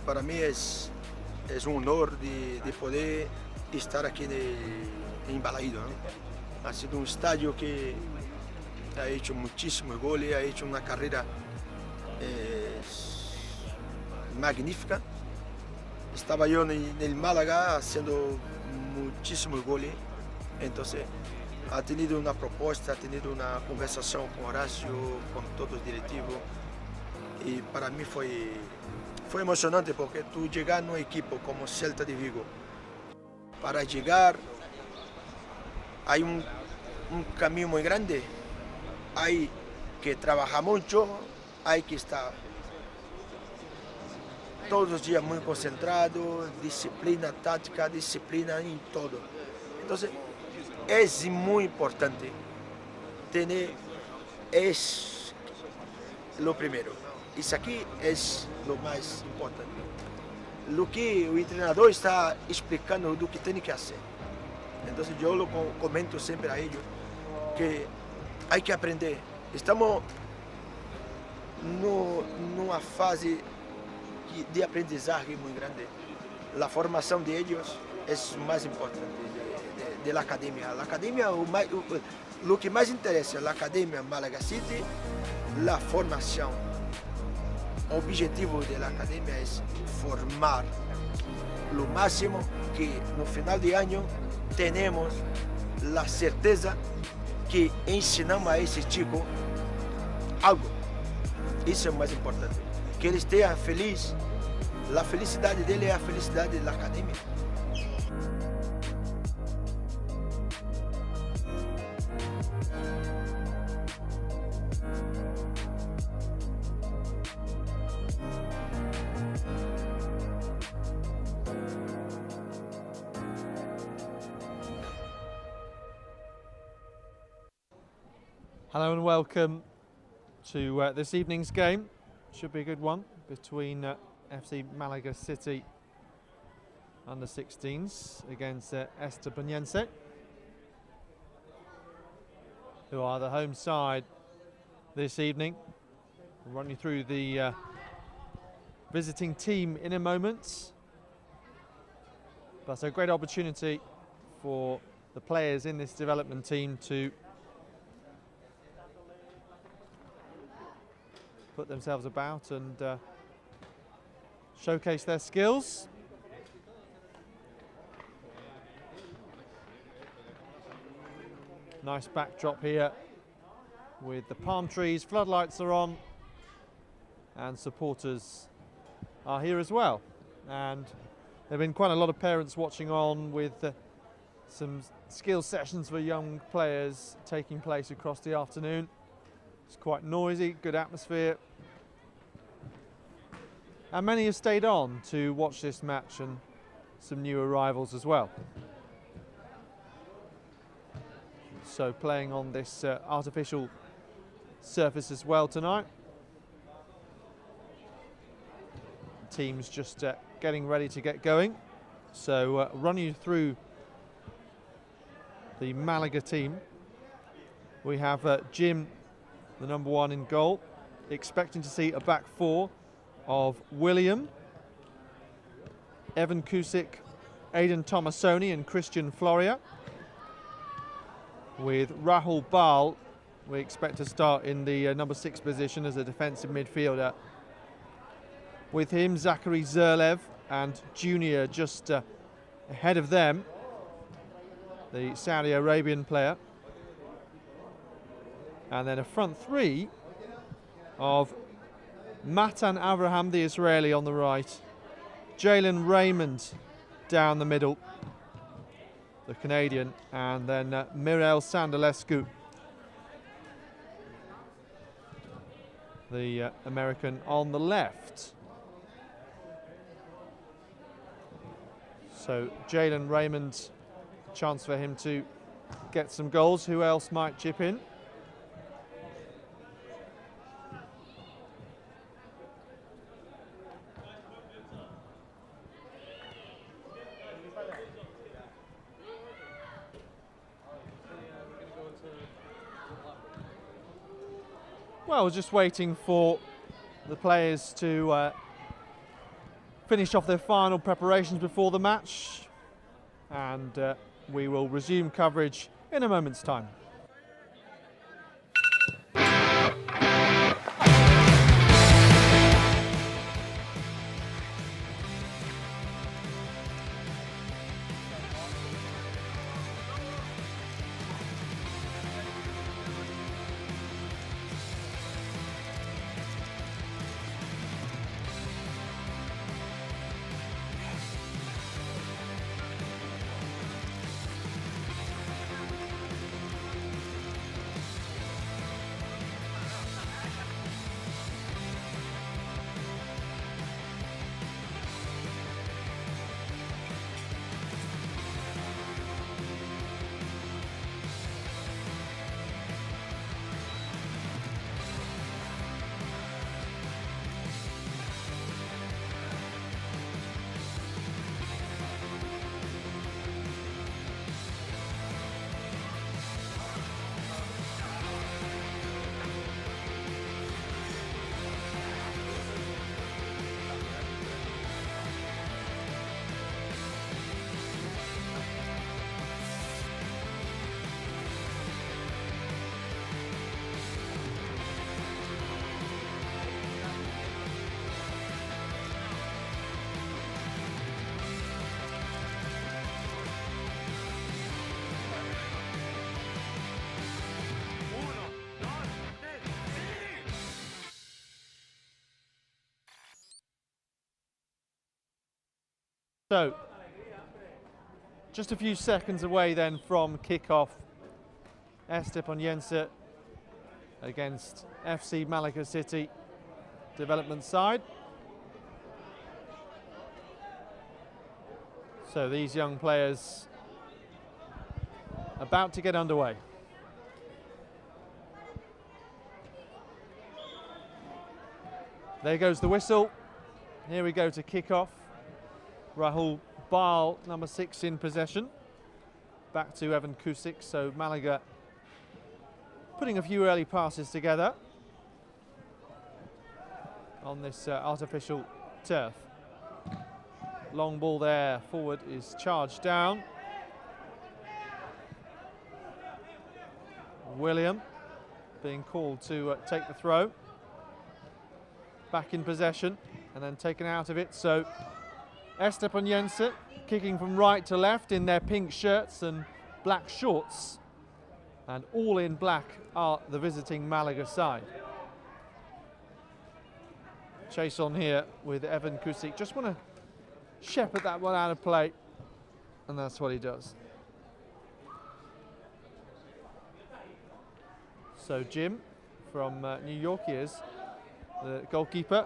para mí es un honor de poder estar aquí en Balaído, ¿no? Ha sido un estadio que ha hecho muchísimos goles, ha hecho una carrera magnífica. Estaba yo en el Málaga haciendo muchísimos goles, entonces ha tenido una propuesta, ha tenido una conversación con Horacio, con todos los directivos, y para mí fue emocionante porque tú llegar a un equipo como Celta de Vigo, para llegar hay un camino muy grande, hay que trabajar mucho, hay que estar todos los días muy concentrado, disciplina táctica, disciplina en todo. Entonces es muy importante tener, es lo primero. Eso aquí es lo más importante. Lo que el entrenador está explicando lo que tiene que hacer. Entonces yo lo comento siempre a ellos, que hay que aprender. Estamos en una fase de aprendizaje muy grande. La formación de ellos es más importante de la academia. La academia, lo que más interesa, la academia Malaga City, la formación. El objetivo de la academia es formar lo máximo, que no final de año tenemos la certeza que ensinamos a ese chico algo. Eso es más importante. Que ele esteja feliz, a felicidade dele é a felicidade da academia. Hello and welcome to this evening's game. Should be a good one between FC Malaga City under 16s against Esteponenese, who are the home side this evening. We'll run you through the visiting team in a moment. But a great opportunity for the players in this development team to put themselves about and showcase their skills. Nice backdrop here with the palm trees, floodlights are on, and supporters are here as well. And there have been quite a lot of parents watching on with some skill sessions for young players taking place across the afternoon. It's quite noisy, good atmosphere. And many have stayed on to watch this match, and some new arrivals as well. So playing on this artificial surface as well tonight. Teams just getting ready to get going. So run you through the Malaga team. We have Jim, the number one in goal, expecting to see a back four of William, Evan Kusic, Aidan Tomasoni and Christian Floria. With Rahul Bal, we expect to start in the number 6 position as a defensive midfielder. With him, Zachary Zerlev and Junior just ahead of them, the Saudi Arabian player. And then a front three of Matan Avraham, the Israeli, on the right, Jalen Raymond down the middle, the Canadian, and then Mirel Sandalescu, the American, on the left. So Jalen Raymond, chance for him to get some goals. Who else might chip in? Well, just waiting for the players to finish off their final preparations before the match, and we will resume coverage in a moment's time. So, just a few seconds away then from kick-off, Esteponenese against FC Malaga City development side. So these young players about to get underway. There goes the whistle. Here we go to kick-off. Rahul Bal, number 6, in possession. Back to Evan Kusic, so Malaga putting a few early passes together on this artificial turf. Long ball there, forward is charged down. William being called to take the throw. Back in possession and then taken out of it, so Esteponenese kicking from right to left in their pink shirts and black shorts, and all in black are the visiting Malaga side. Chase on here with Evan Kusic. Just want to shepherd that one out of play, and that's what he does. So Jim from New York, he is the goalkeeper,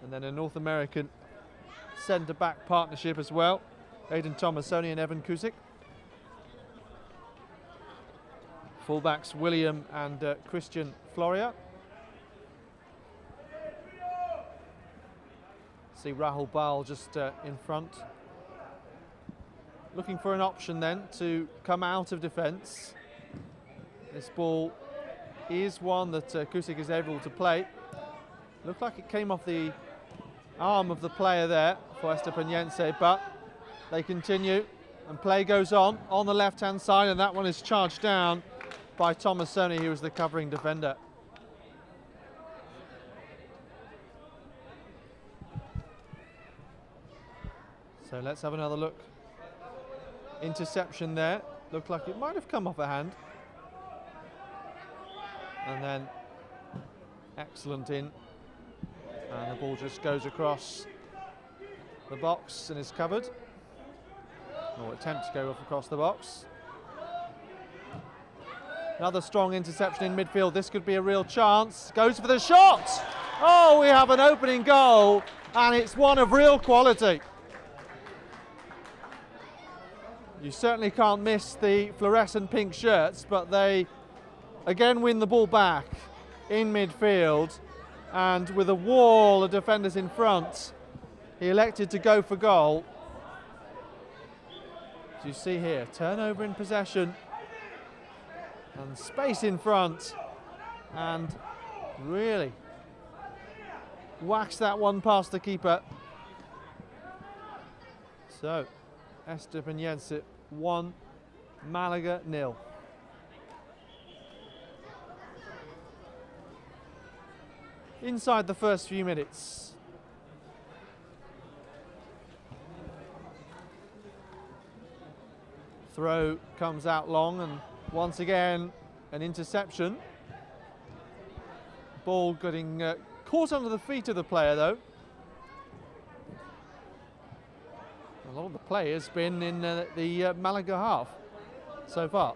and then a North American centre-back partnership as well, Aidan Tomasoni and Evan Kusic. Fullbacks William and Christian Floria. See Rahul Bal just in front, looking for an option then to come out of defence. This ball is one that Kusic is able to play. Looked like it came off the arm of the player there for Esteponenese, but they continue and play goes on the left-hand side, and that one is charged down by Tomasoni, who was the covering defender. So let's have another look. Interception there, looked like it might have come off a hand. And then excellent in, and the ball just goes across the box and is covered, or attempt to go across the box. Another strong interception in midfield. This could be a real chance. Goes for the shot. Oh, we have an opening goal, and it's one of real quality. You certainly can't miss the fluorescent pink shirts, but they again win the ball back in midfield, and with a wall of defenders in front, he elected to go for goal. As you see here, turnover in possession and space in front, and really whacks that one past the keeper. So, Esteponenese 1, Malaga 0. Inside the first few minutes. Throw comes out long, and once again an interception. Ball getting caught under the feet of the player though. A lot of the play has been in the Malaga half so far.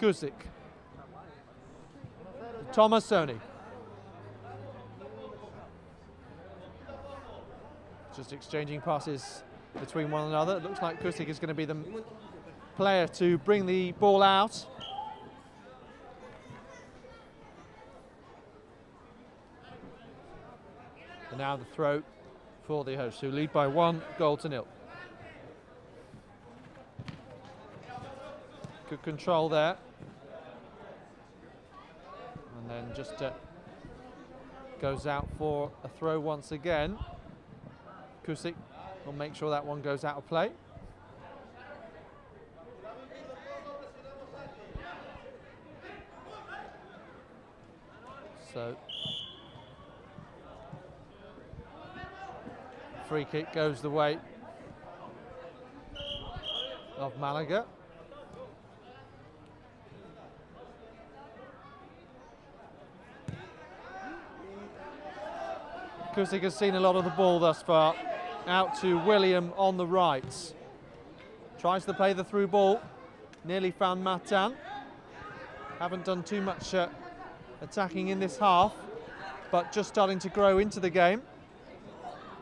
Kusic. Tomasoni. Just exchanging passes between one another. It looks like Kusic is going to be the player to bring the ball out. And now the throw for the hosts, who lead by 1-0. Good control there. And then just goes out for a throw once again. Kusic will make sure that one goes out of play. So, free kick goes the way of Malaga. Kusic has seen a lot of the ball thus far. Out to William on the right. Tries to play the through ball. Nearly found Matan. Haven't done too much attacking in this half, but just starting to grow into the game.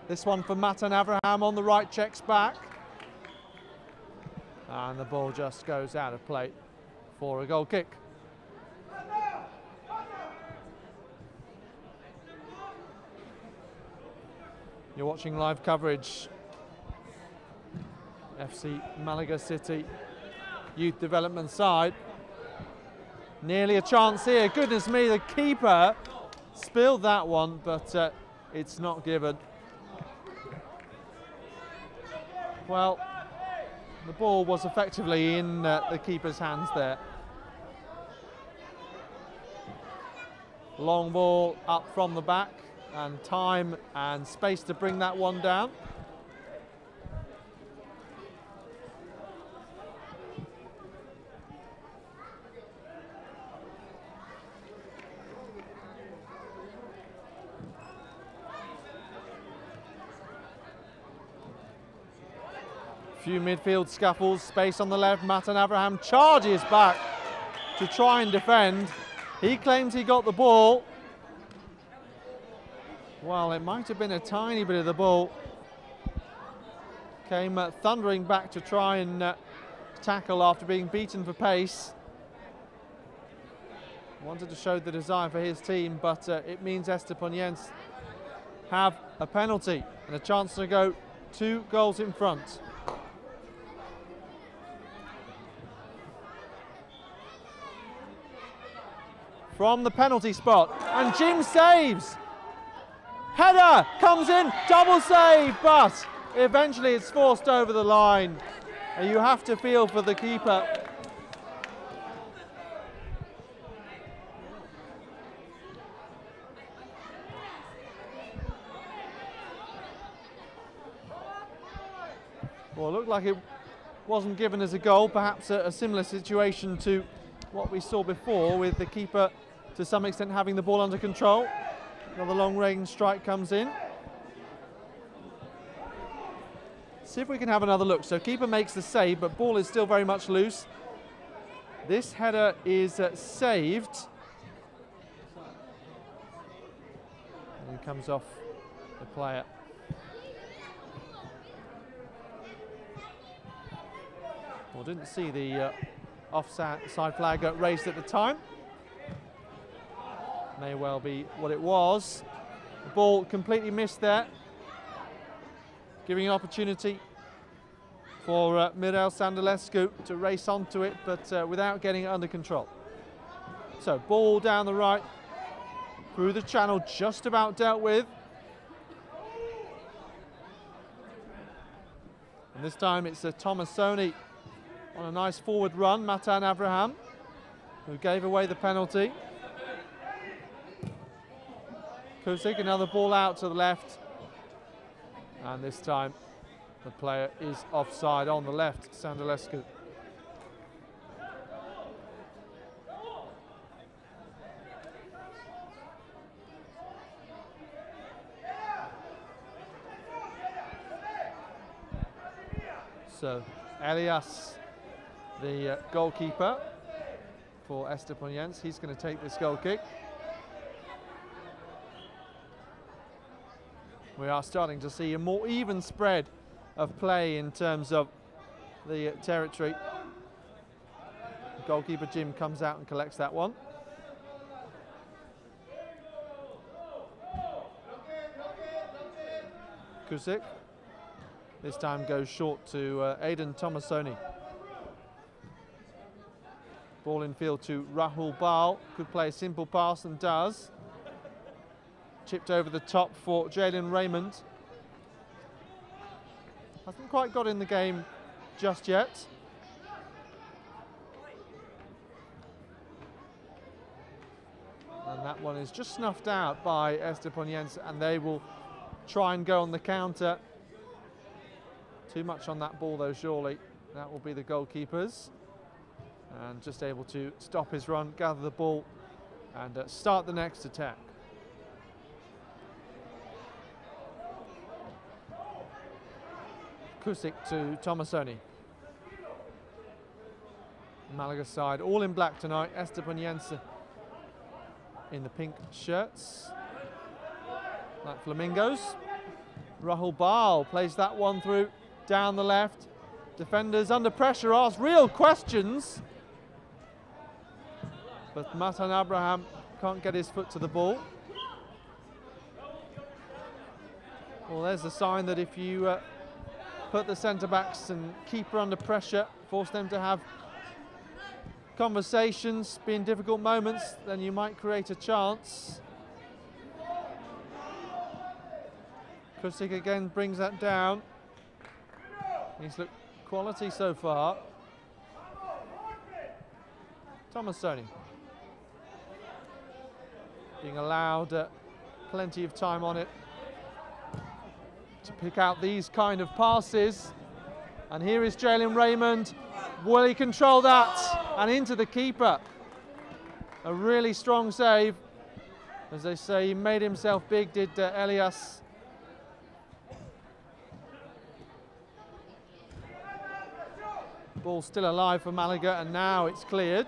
This one for Matan Abraham on the right, checks back. And the ball just goes out of play for a goal kick. You're watching live coverage. FC Malaga City youth development side. Nearly a chance here. Goodness me, the keeper spilled that one, but it's not given. Well, the ball was effectively in the keeper's hands there. Long ball up from the back, and time and space to bring that one down. Few midfield scuffles, space on the left. Matan Abraham charges back to try and defend. He claims he got the ball. Well, it might have been a tiny bit of the ball. Came thundering back to try and tackle after being beaten for pace. Wanted to show the desire for his team, but it means Esteponenese have a penalty and a chance to go 2 goals in front. From the penalty spot, and Jim saves. Header comes in, double save, but eventually it's forced over the line. And you have to feel for the keeper. Well, it looked like it wasn't given as a goal, perhaps a similar situation to what we saw before, with the keeper to some extent having the ball under control. Another long-range strike comes in. See if we can have another look. So keeper makes the save, but ball is still very much loose. This header is saved. And it comes off the player. Well, didn't see the offside flag raised at the time. May well be what it was. The ball completely missed there, giving an opportunity for Mirel Sandulescu to race onto it, but without getting it under control. So ball down the right, through the channel, just about dealt with. And this time it's Tomasoni on a nice forward run, Matan Abraham, who gave away the penalty. Kusik, another ball out to the left. And this time the player is offside on the left, Sandulescu. So Elias, the goalkeeper for Esteponenese, he's going to take this goal kick. We are starting to see a more even spread of play in terms of the territory. Goalkeeper Jim comes out and collects that one. Kusik this time goes short to Aidan Tomasoni. Ball in field to Rahul Bal, could play a simple pass and does. Chipped over the top for Jalen Raymond. Hasn't quite got in the game just yet. And that one is just snuffed out by Esteponenese, and they will try and go on the counter. Too much on that ball though, surely. That will be the goalkeepers. And just able to stop his run, gather the ball, and start the next attack. Kusik to Tomasoni. Malaga side, all in black tonight. Esteponenese in the pink shirts, like flamingos. Rahul Bal plays that one through, down the left. Defenders under pressure ask real questions. But Matan Abraham can't get his foot to the ball. Well, there's a sign that if you put the centre-backs and keeper under pressure, force them to have conversations, be in difficult moments, then you might create a chance. Kusik again brings that down. He's looked quality so far. Tomasoni being allowed plenty of time on it to pick out these kind of passes. And here is Jalen Raymond. Will he control that? And into the keeper. A really strong save. As they say, he made himself big, did Elias. Ball still alive for Malaga, and now it's cleared.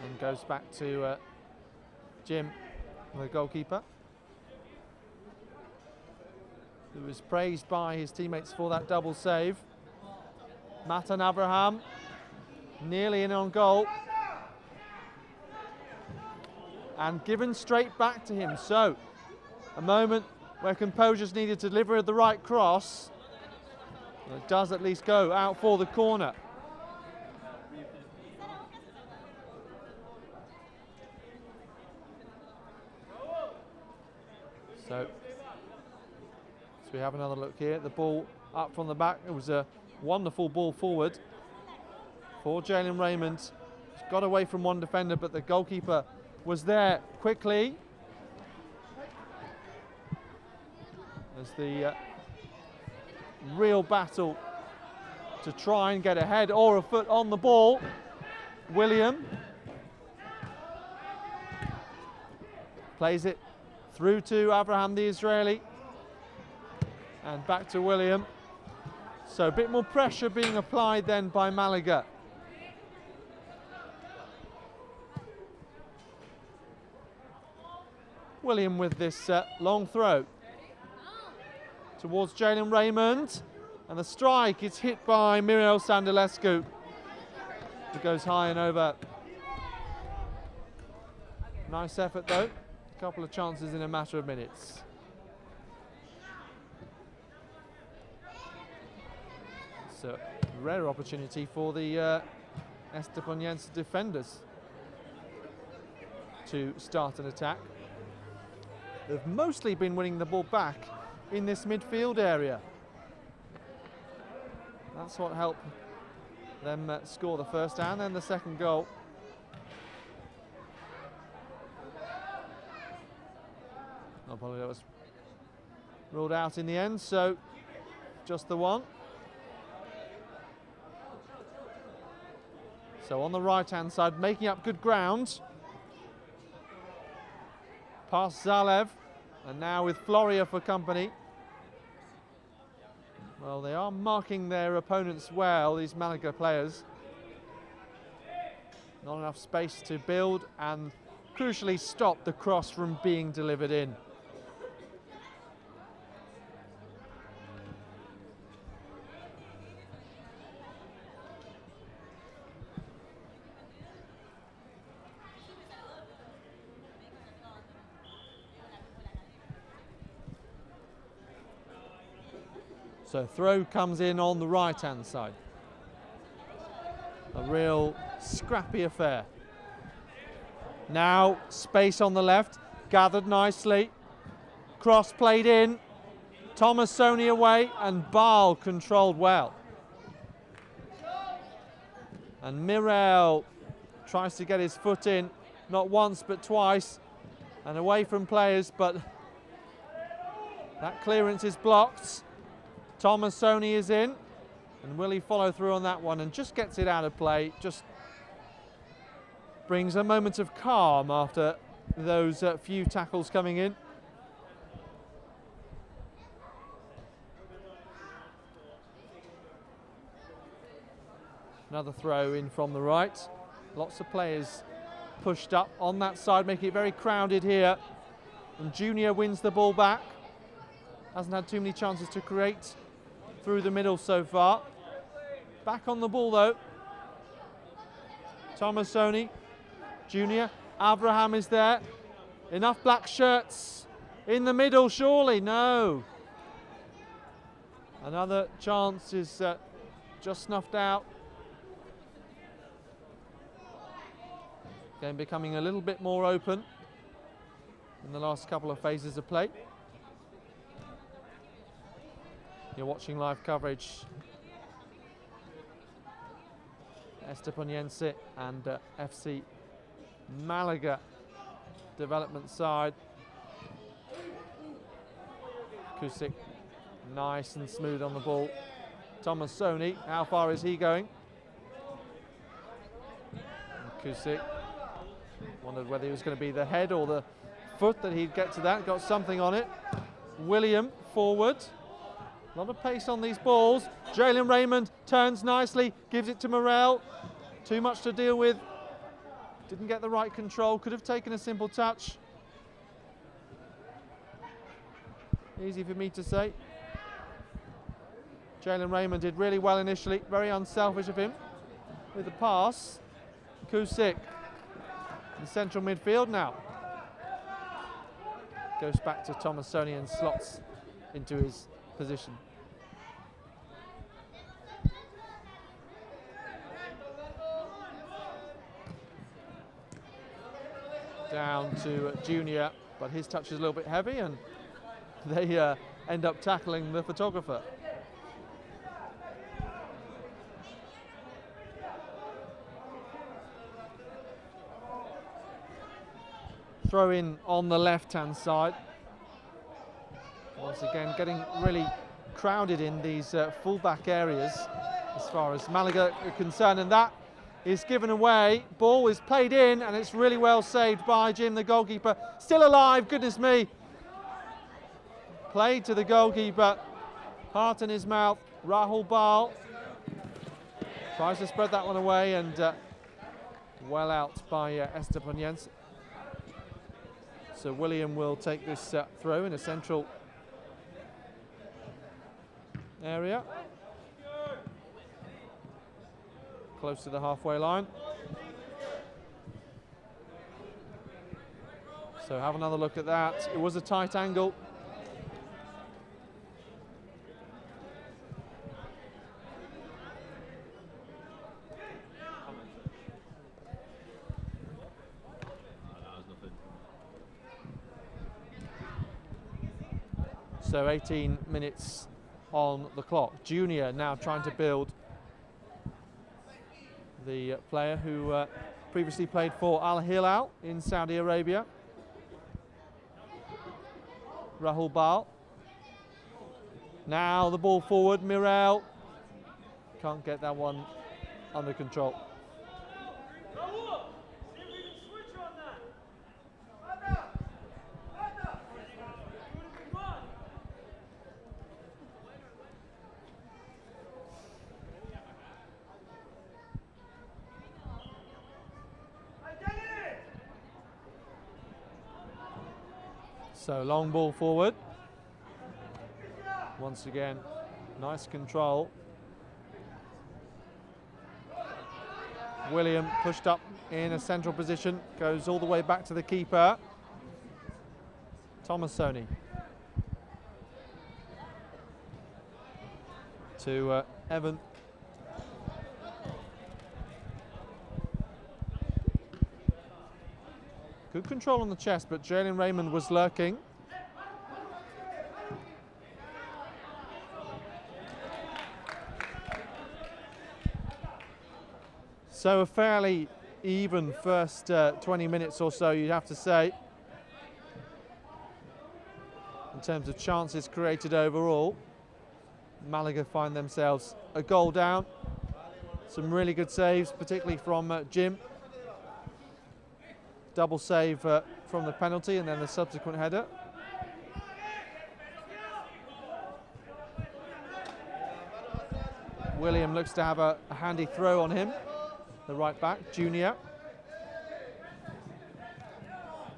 And goes back to Jim, the goalkeeper, who was praised by his teammates for that double save. Matan Abraham nearly in on goal. And given straight back to him. So, a moment where composure's needed to deliver the right cross. Well, it does at least go out for the corner. So we have another look here. The ball up from the back. It was a wonderful ball forward for Jalen Raymond. He's got away from one defender, but the goalkeeper was there quickly. As the real battle to try and get a head or a foot on the ball. William plays it through to Abraham, the Israeli, and back to William. So a bit more pressure being applied then by Malaga. William with this long throw towards Jalen Raymond, and the strike is hit by Muriel Sandulescu. It goes high and over. Nice effort though. A couple of chances in a matter of minutes. So rare opportunity for the Esteponenese defenders to start an attack. They've mostly been winning the ball back in this midfield area. That's what helped them score the first and then the second goal. Probably that was ruled out in the end, so just the one. So on the right-hand side, making up good ground. Past Zalev, and now with Floria for company. Well, they are marking their opponents well, these Malaga players. Not enough space to build and crucially stop the cross from being delivered in. So throw comes in on the right-hand side. A real scrappy affair. Now space on the left, gathered nicely. Cross played in. Tomasoni away and Baal controlled well. And Mirel tries to get his foot in, not once but twice, and away from players, but that clearance is blocked. Tomasoni is in, and will he follow through on that one and just gets it out of play, just brings a moment of calm after those few tackles coming in. Another throw in from the right. Lots of players pushed up on that side, making it very crowded here. And Junior wins the ball back. Hasn't had too many chances to create through the middle so far. Back on the ball though. Tomasoni, Junior, Abraham is there. Enough black shirts in the middle, surely, no. Another chance is just snuffed out. Game becoming a little bit more open in the last couple of phases of play. You're watching live coverage. Esteponenese and FC Malaga development side. Kusik nice and smooth on the ball. Tomasoni, how far is he going? And Kusik wondered whether he was going to be the head or the foot that he'd get to that. Got something on it. William forward. A lot of pace on these balls. Jalen Raymond turns nicely, gives it to Morel. Too much to deal with. Didn't get the right control. Could have taken a simple touch. Easy for me to say. Jalen Raymond did really well initially. Very unselfish of him. With the pass. Kusik in central midfield now. Goes back to Tomasoni and slots into his position. Down to Junior, but his touch is a little bit heavy and they end up tackling the photographer. Throw in on the left-hand side. Once again, getting really crowded in these full-back areas as far as Malaga are concerned, and that is given away. Ball is played in, and it's really well saved by Jim, the goalkeeper. Still alive, goodness me. Played to the goalkeeper, heart in his mouth. Rahul Baal tries to spread that one away, and well out by Esteponenese. So William will take this throw in a central area, close to the halfway line. So have another look at that. It was a tight angle. So 18 minutes on the clock. Junior now trying to build. The player who previously played for Al Hilal in Saudi Arabia. Rahul Bal. Now the ball forward, Mirel. Can't get that one under control. So long ball forward. Once again, nice control. William pushed up in a central position, goes all the way back to the keeper. Tomasoni. To Evan. Good control on the chest, but Jalen Raymond was lurking. So a fairly even first 20 minutes or so, you'd have to say, in terms of chances created overall. Malaga find themselves a goal down. Some really good saves, particularly from Jim. Double save from the penalty and then the subsequent header. William looks to have a handy throw on him. The right back, Junior.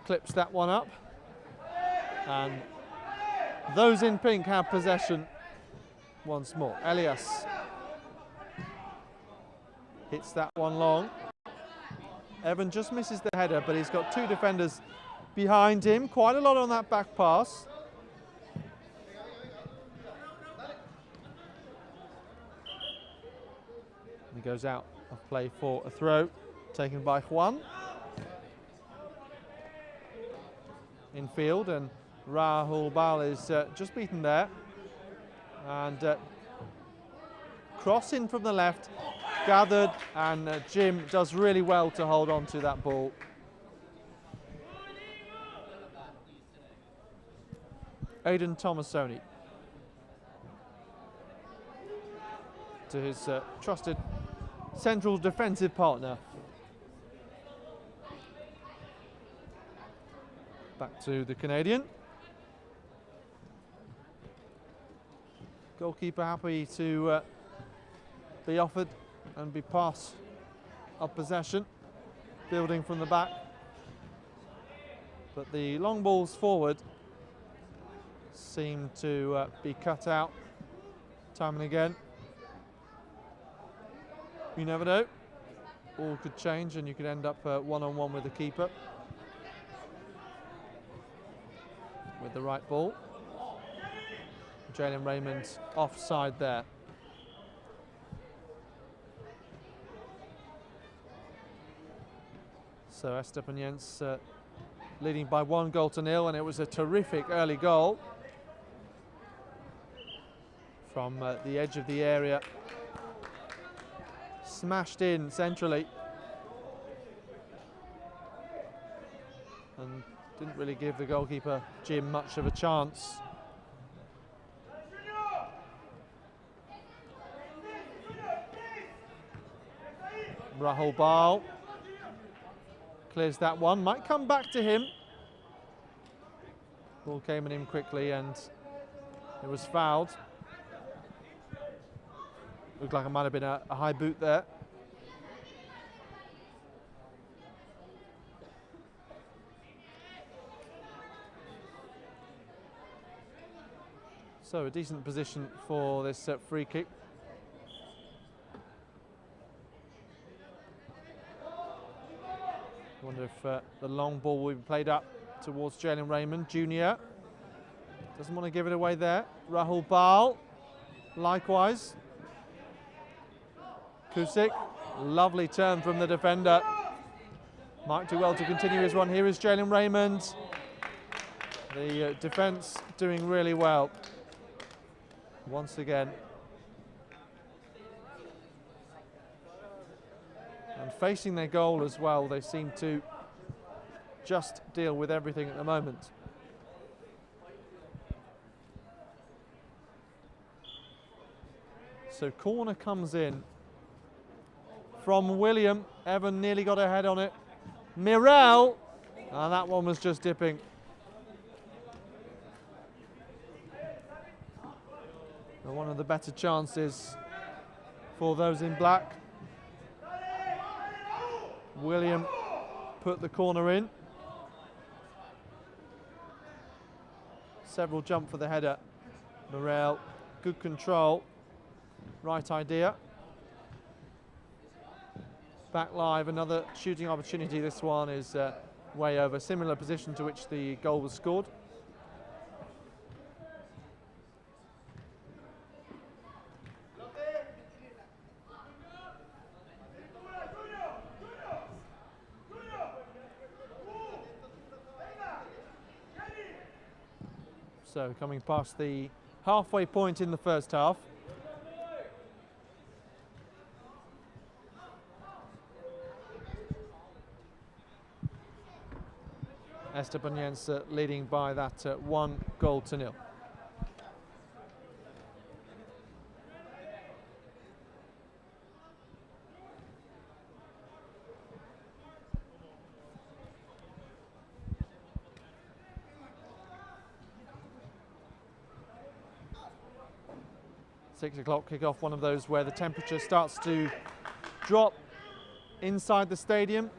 Clips that one up. And those in pink have possession once more. Elias hits that one long. Evan just misses the header, but he's got two defenders behind him. Quite a lot on that back pass. He goes out of play for a throw, taken by Juan. Infield, and Rahul Bal is just beaten there. And cross in from the left. Gathered, and Jim does really well to hold on to that ball. Aidan Tomasoni to his trusted central defensive partner. Back to the Canadian. Goalkeeper happy to be offered and be pass of possession, building from the back. But the long balls forward seem to be cut out time and again. You never know. All could change and you could end up one-on-one with the keeper. With the right ball. Jalen Raymond offside there. So Esteponenese leading by 1-0, and it was a terrific early goal from the edge of the area. Smashed in centrally and didn't really give the goalkeeper Jim much of a chance. Rahul Bal clears that one, might come back to him. Ball came at him quickly and it was fouled. Looked like it might have been a high boot there. So a decent position for this free kick. I wonder if the long ball will be played up towards Jalen Raymond. Junior doesn't want to give it away there. Rahul Bal, likewise. Kusik, lovely turn from the defender. Might do well to continue his run. Here is Jalen Raymond. The defence doing really well once again. And facing their goal as well, they seem to just deal with everything at the moment. So corner comes in from William. Evan nearly got a head on it. Mirel, and that one was just dipping. And one of the better chances for those in black. William put the corner in. Several jump for the header. Mirel, good control. Right idea. Back live, another shooting opportunity. This one is way over. Similar position to which the goal was scored. So coming past the halfway point in the first half. Esteponenese leading by that 1-0. Six o'clock kick-off, one of those where the temperature starts to drop inside the stadium.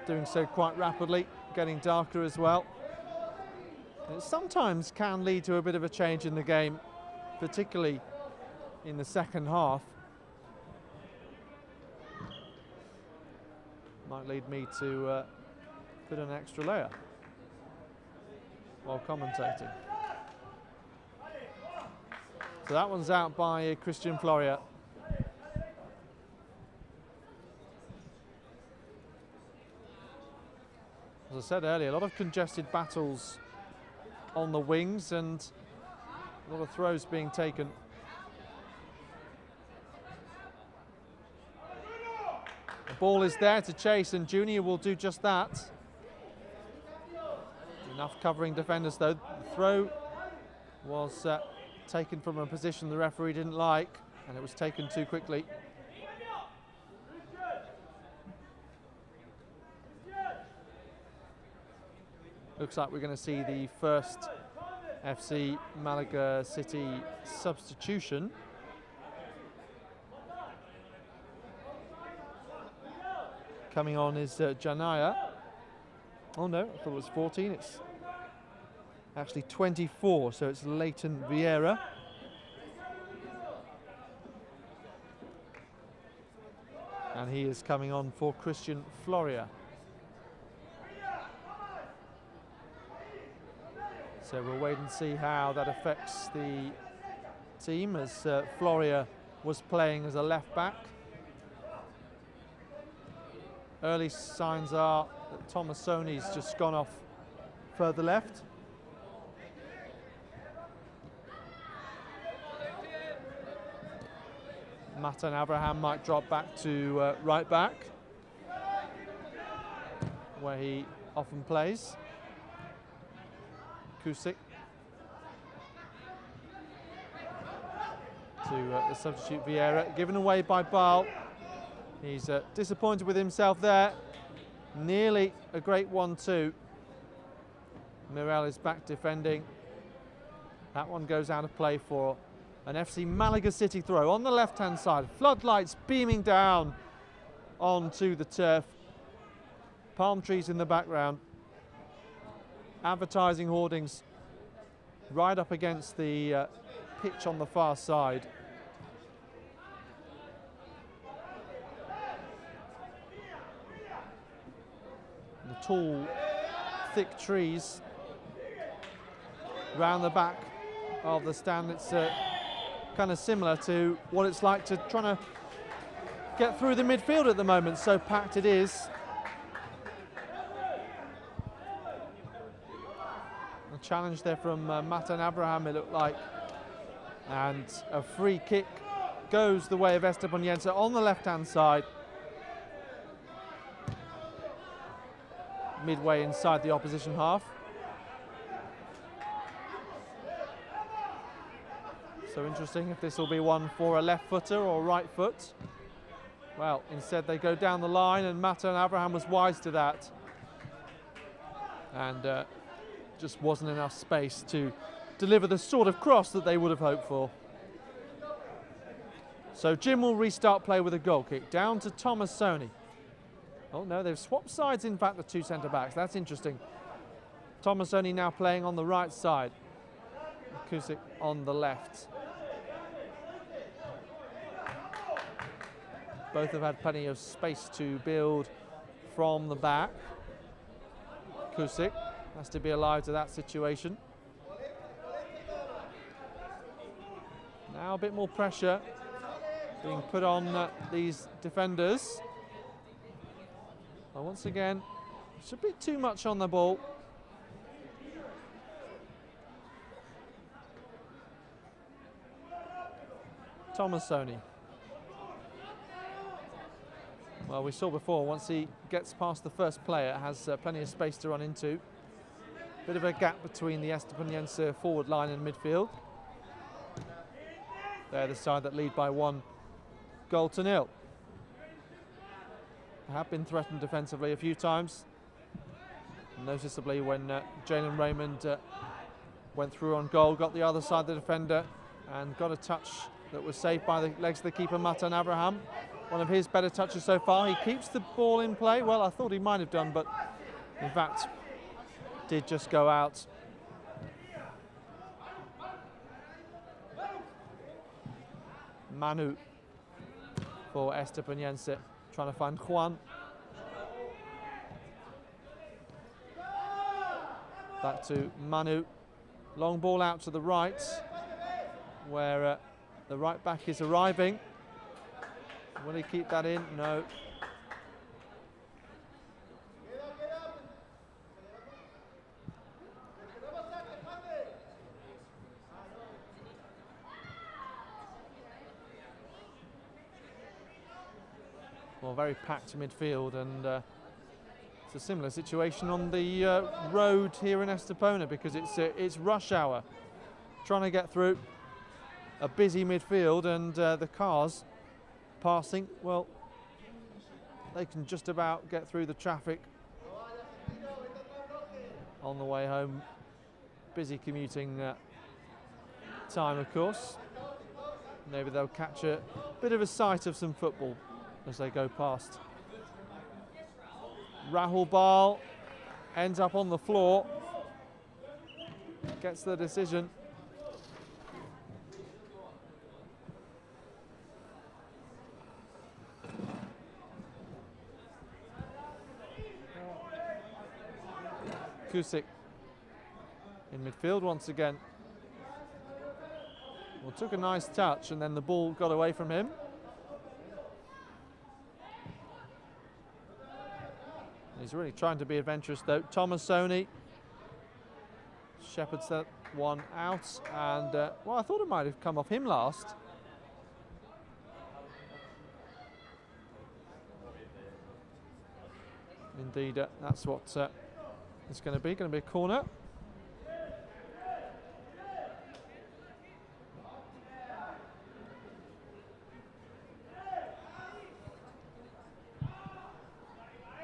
Doing so quite rapidly, getting darker as well. It sometimes can lead to a bit of a change in the game, particularly in the second half. Might lead me to put an extra layer while commentating. So that one's out by Christian Floria. As I said earlier, a lot of congested battles on the wings and a lot of throws being taken. The ball is there to chase, and Junior will do just that. Enough covering defenders though. The throw was taken from a position the referee didn't like, and it was taken too quickly. Looks like we're going to see the first FC Malaga City substitution. Coming on is Janaya. Oh no, I thought it was 14. It's actually 24, so it's Leighton Vieira. And he is coming on for Christian Floria. So we'll wait and see how that affects the team, as Floria was playing as a left back. Early signs are that Tomasoni's just gone off further left. Matan Abraham might drop back to right back, where he often plays. Kusik to the substitute Vieira, given away by Bal. He's disappointed with himself there. Nearly a great 1-2. Mirel is back defending. That one goes out of play for an FC Malaga City throw on the left-hand side. Floodlights beaming down onto the turf. Palm trees in the background. Advertising hoardings right up against the pitch on the far side. The tall, thick trees round the back of the stand. It's kind of similar to what it's like to try to get through the midfield at the moment. So packed it is. challenge there from Matan Abraham, it looked like. And a free kick goes the way of Esteponenese on the left-hand side. Midway inside the opposition half. So interesting if this will be one for a left footer or right foot. Well, instead they go down the line, and Matan Abraham was wise to that. And just wasn't enough space to deliver the sort of cross that they would have hoped for. So Jim will restart play with a goal kick. Down to Tomasoni. Oh no, they've swapped sides, in fact, the two centre-backs. That's interesting. Tomasoni now playing on the right side. Kusik on the left. Both have had plenty of space to build from the back. Kusik has to be alive to that situation. Now a bit more pressure being put on these defenders. Well, once again, it's a bit too much on the ball. Tomasoni. Well, we saw before, once he gets past the first player, has plenty of space to run into. Bit of a gap between the Esteponenese forward line and midfield. They're the side that lead by 1-0. They have been threatened defensively a few times. Noticeably when Jalen Raymond went through on goal, got the other side of the defender and got a touch that was saved by the legs of the keeper, Matan Abraham. One of his better touches so far. He keeps the ball in play. Well, I thought he might have done, but in fact did just go out. Manu for Esteponenese, trying to find Juan. Back to Manu. Long ball out to the right, where the right back is arriving. Will he keep that in? No. Well, very packed midfield, and it's a similar situation on the road here in Estepona, because it's rush hour. Trying to get through a busy midfield, and the cars passing, well, they can just about get through the traffic on the way home. Busy commuting time, of course. Maybe they'll catch a bit of a sight of some football as they go past. Rahul Bal ends up on the floor, gets the decision. Kusik in midfield once again. Well, took a nice touch and then the ball got away from him. He's really trying to be adventurous though. Tomasoni shepherds that one out, and well, I thought it might have come off him last. Indeed, that's what it's going to be a corner.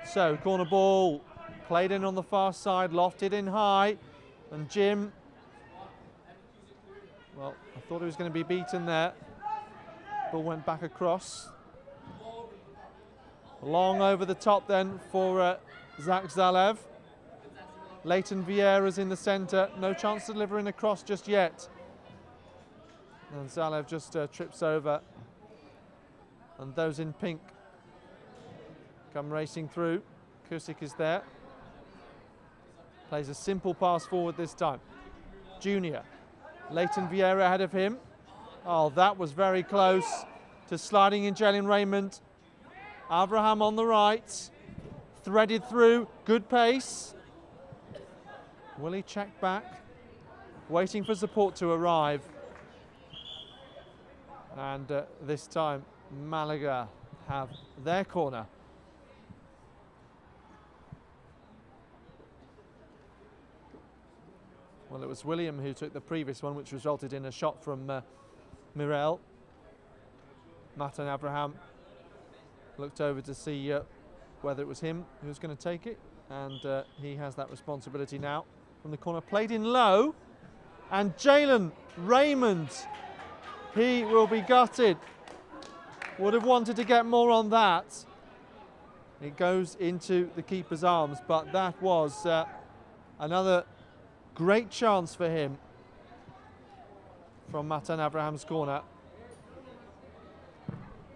So, corner ball played in on the far side, lofted in high, and Jim, well, I thought he was going to be beaten there. Ball went back across. Long over the top then for Zach Zalev. Leighton Vieira's in the centre, no chance of delivering across just yet. And Zalev just trips over. And those in pink come racing through. Kusik is there. Plays a simple pass forward this time. Junior. Leighton Vieira ahead of him. Oh, that was very close to sliding in Jalen Raymond. Abraham on the right. Threaded through. Good pace. Will he check back? waiting for support to arrive. And this time Malaga have their corner. Well, it was William who took the previous one, which resulted in a shot from Mirel. Matan Abraham looked over to see whether it was him who was going to take it, and he has that responsibility now. From the corner, played in low, and Jalen Raymond, he will be gutted. Would have wanted to get more on that. It goes into the keeper's arms, but that was another great chance for him from Matan Abraham's corner.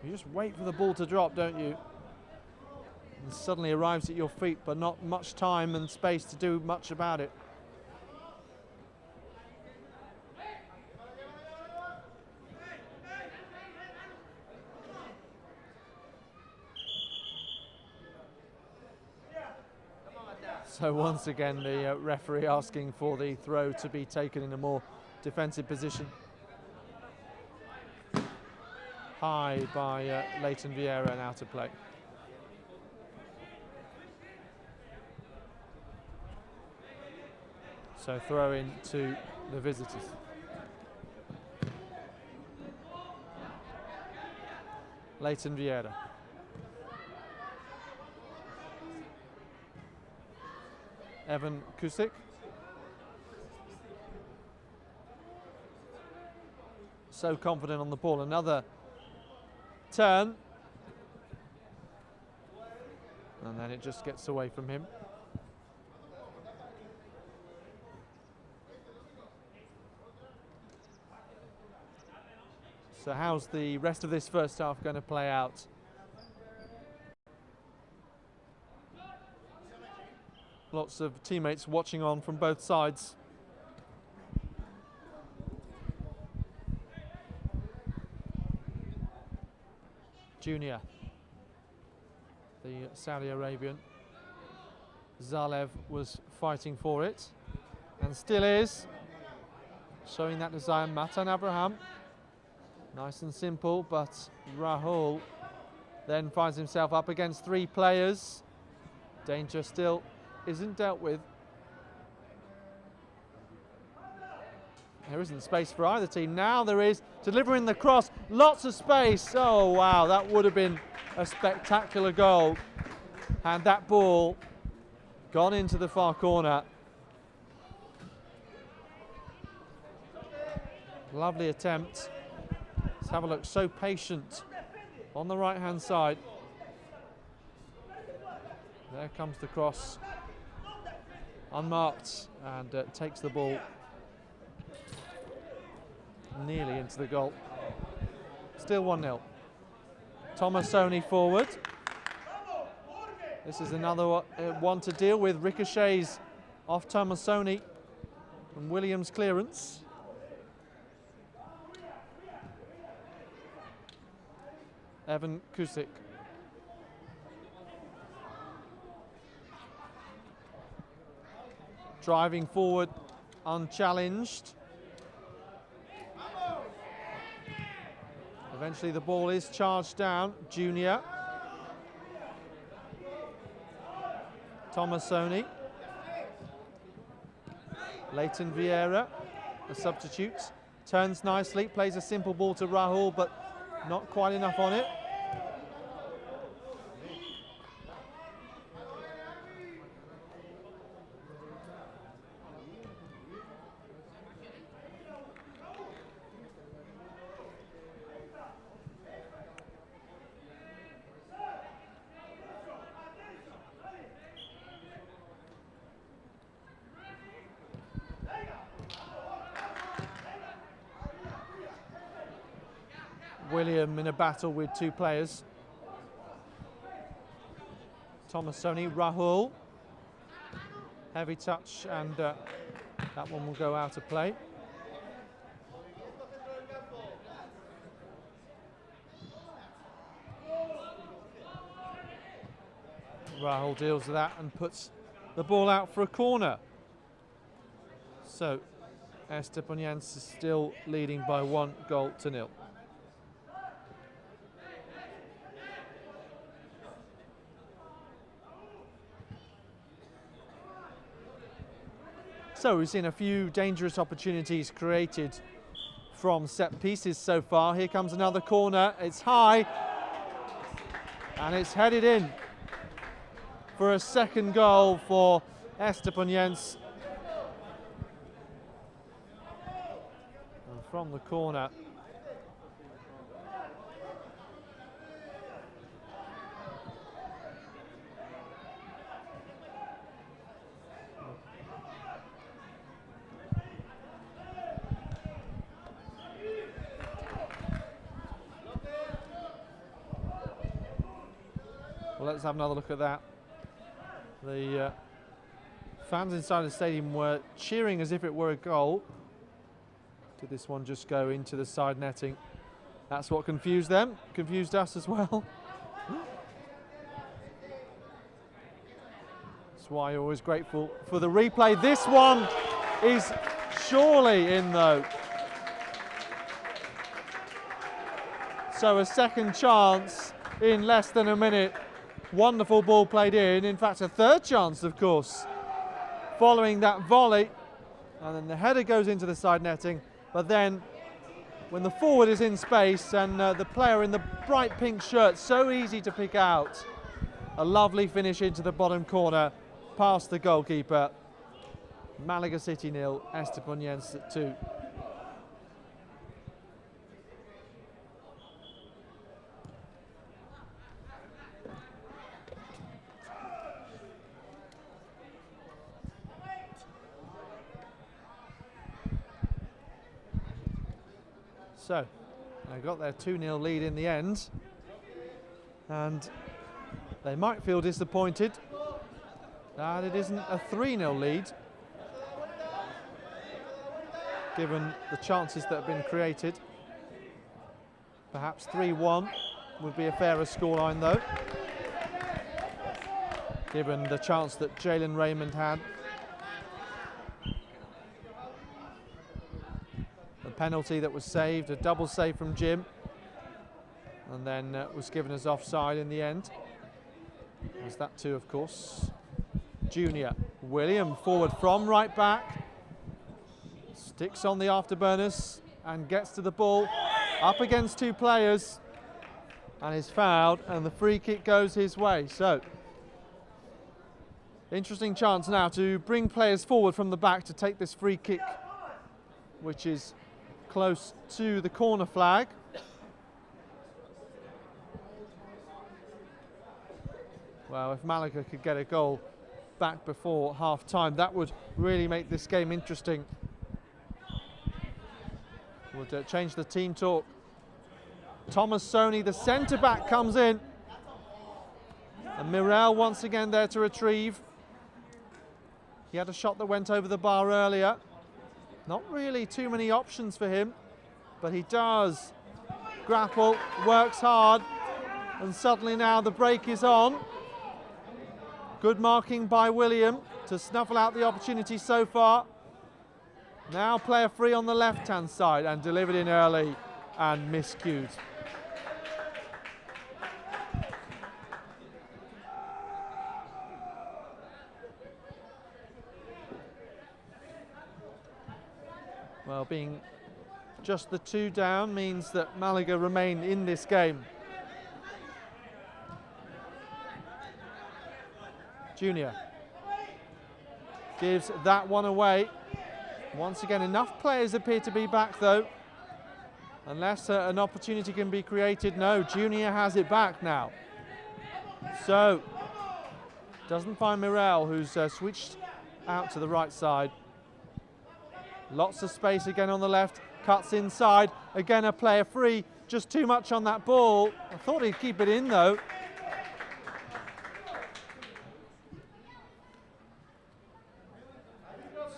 You just wait for the ball to drop, don't you? And suddenly arrives at your feet, but not much time and space to do much about it. So once again, the referee asking for the throw to be taken in a more defensive position. High by Leighton Vieira and out of play. So throw in to the visitors. Leighton Vieira. Evan Kusik. So confident on the ball. Another turn. And then it just gets away from him. So how's the rest of this first half going to play out? Lots of teammates watching on from both sides. Junior, the Saudi Arabian. Zalev was fighting for it and still is. Showing that desire. Matan Abraham. Nice and simple, but Rahul then finds himself up against three players. Danger still isn't dealt with. There isn't space for either team. Now there is, delivering the cross, lots of space. Oh wow, that would have been a spectacular goal. And that ball gone into the far corner. Lovely attempt. Let's have a look, so patient on the right hand side. There comes the cross. Unmarked, and takes the ball nearly into the goal. Still 1-0. Tomasoni forward. This is another one to deal with. Ricochets off Tomasoni from Williams' clearance. Evan Kusik. Driving forward, unchallenged. Eventually the ball is charged down. Junior. Tomasoni. Leighton Vieira, a substitute. Turns nicely, plays a simple ball to Rahul, but not quite enough on it. William in a battle with two players. Tomasoni, Rahul. Heavy touch, and that one will go out of play. Rahul deals with that and puts the ball out for a corner. So Esteponenese is still leading by 1-0. So we've seen a few dangerous opportunities created from set pieces so far. Here comes another corner. It's high and it's headed in for a second goal for Esteponenese. And from the corner, well, let's have another look at that. The fans inside the stadium were cheering as if it were a goal. Did this one just go into the side netting? That's what confused them, confused us as well. That's why you're always grateful for the replay. This one is surely in though. So a second chance in less than a minute. Wonderful ball played in fact a third chance of course, following that volley. And then the header goes into the side netting, but then when the forward is in space and the player in the bright pink shirt, so easy to pick out. A lovely finish into the bottom corner, past the goalkeeper. Malaga City 0, Esteponenese 2. So, they got their 2-0 lead in the end, and they might feel disappointed that it isn't a 3-0 lead, given the chances that have been created. Perhaps 3-1 would be a fairer scoreline though, given the chance that Jalen Raymond had. Penalty that was saved, a double save from Jim, and then was given as offside in the end. There's that too, of course. Junior William forward from right back, sticks on the afterburners and gets to the ball, up against two players, and is fouled, and the free kick goes his way. So interesting chance now to bring players forward from the back to take this free kick, which is close to the corner flag. Well, if Malaga could get a goal back before half-time, that would really make this game interesting. Would change the team talk. Thomas Soni, the centre-back, comes in. And Mirel once again there to retrieve. He had a shot that went over the bar earlier. Not really too many options for him, but he does grapple, works hard, and suddenly now the break is on. Good marking by William to snuffle out the opportunity so far. Now player free on the left-hand side and delivered in early and miscued. Well, being just the 2 down means that Malaga remain in this game. Junior gives that one away. Once again, enough players appear to be back though. Unless an opportunity can be created. No, Junior has it back now. So, doesn't find Mirel, who's switched out to the right side. Lots of space again on the left, cuts inside, again a player free, just too much on that ball. I thought he'd keep it in though.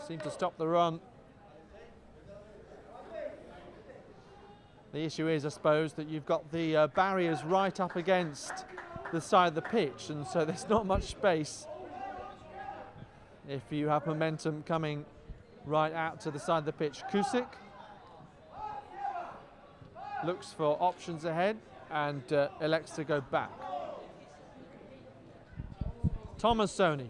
Seemed to stop the run. The issue is, I suppose, that you've got the barriers right up against the side of the pitch, and so there's not much space if you have momentum coming right out to the side of the pitch. Kusik looks for options ahead and elects to go back. Tomasoni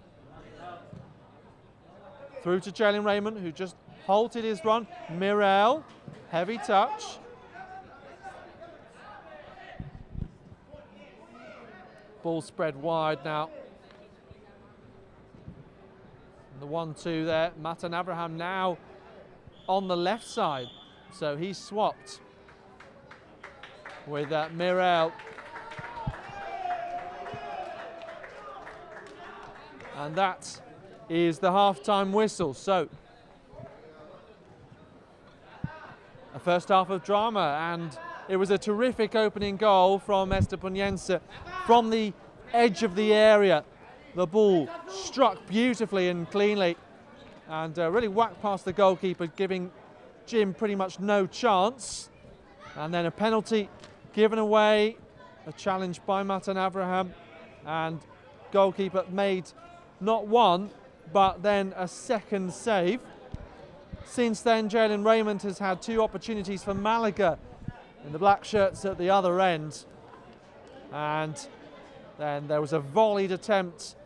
through to Jalen Raymond, who just halted his run. Mirel, heavy touch. Ball spread wide now. And the 1-2 there. Matan Abraham now on the left side. So he's swapped with Mirel. And that is the half-time whistle. So a first half of drama, and it was a terrific opening goal from Esteponenese from the edge of the area. The ball struck beautifully and cleanly and really whacked past the goalkeeper, giving Jim pretty much no chance. And then a penalty given away, a challenge by Matan Abraham, and goalkeeper made not one but then a second save. Since then, Jalen Raymond has had 2 opportunities for Malaga in the black shirts at the other end. And then there was a volleyed attempt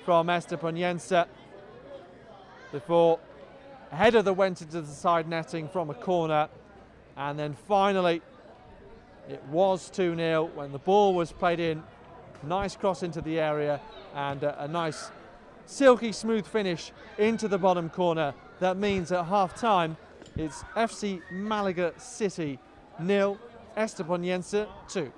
from Esteponenese before a header that went into the side netting from a corner. And then finally, it was 2-0 when the ball was played in. Nice cross into the area and a nice silky smooth finish into the bottom corner. That means at half-time, it's FC Malaga City 0, Esteponenese 2.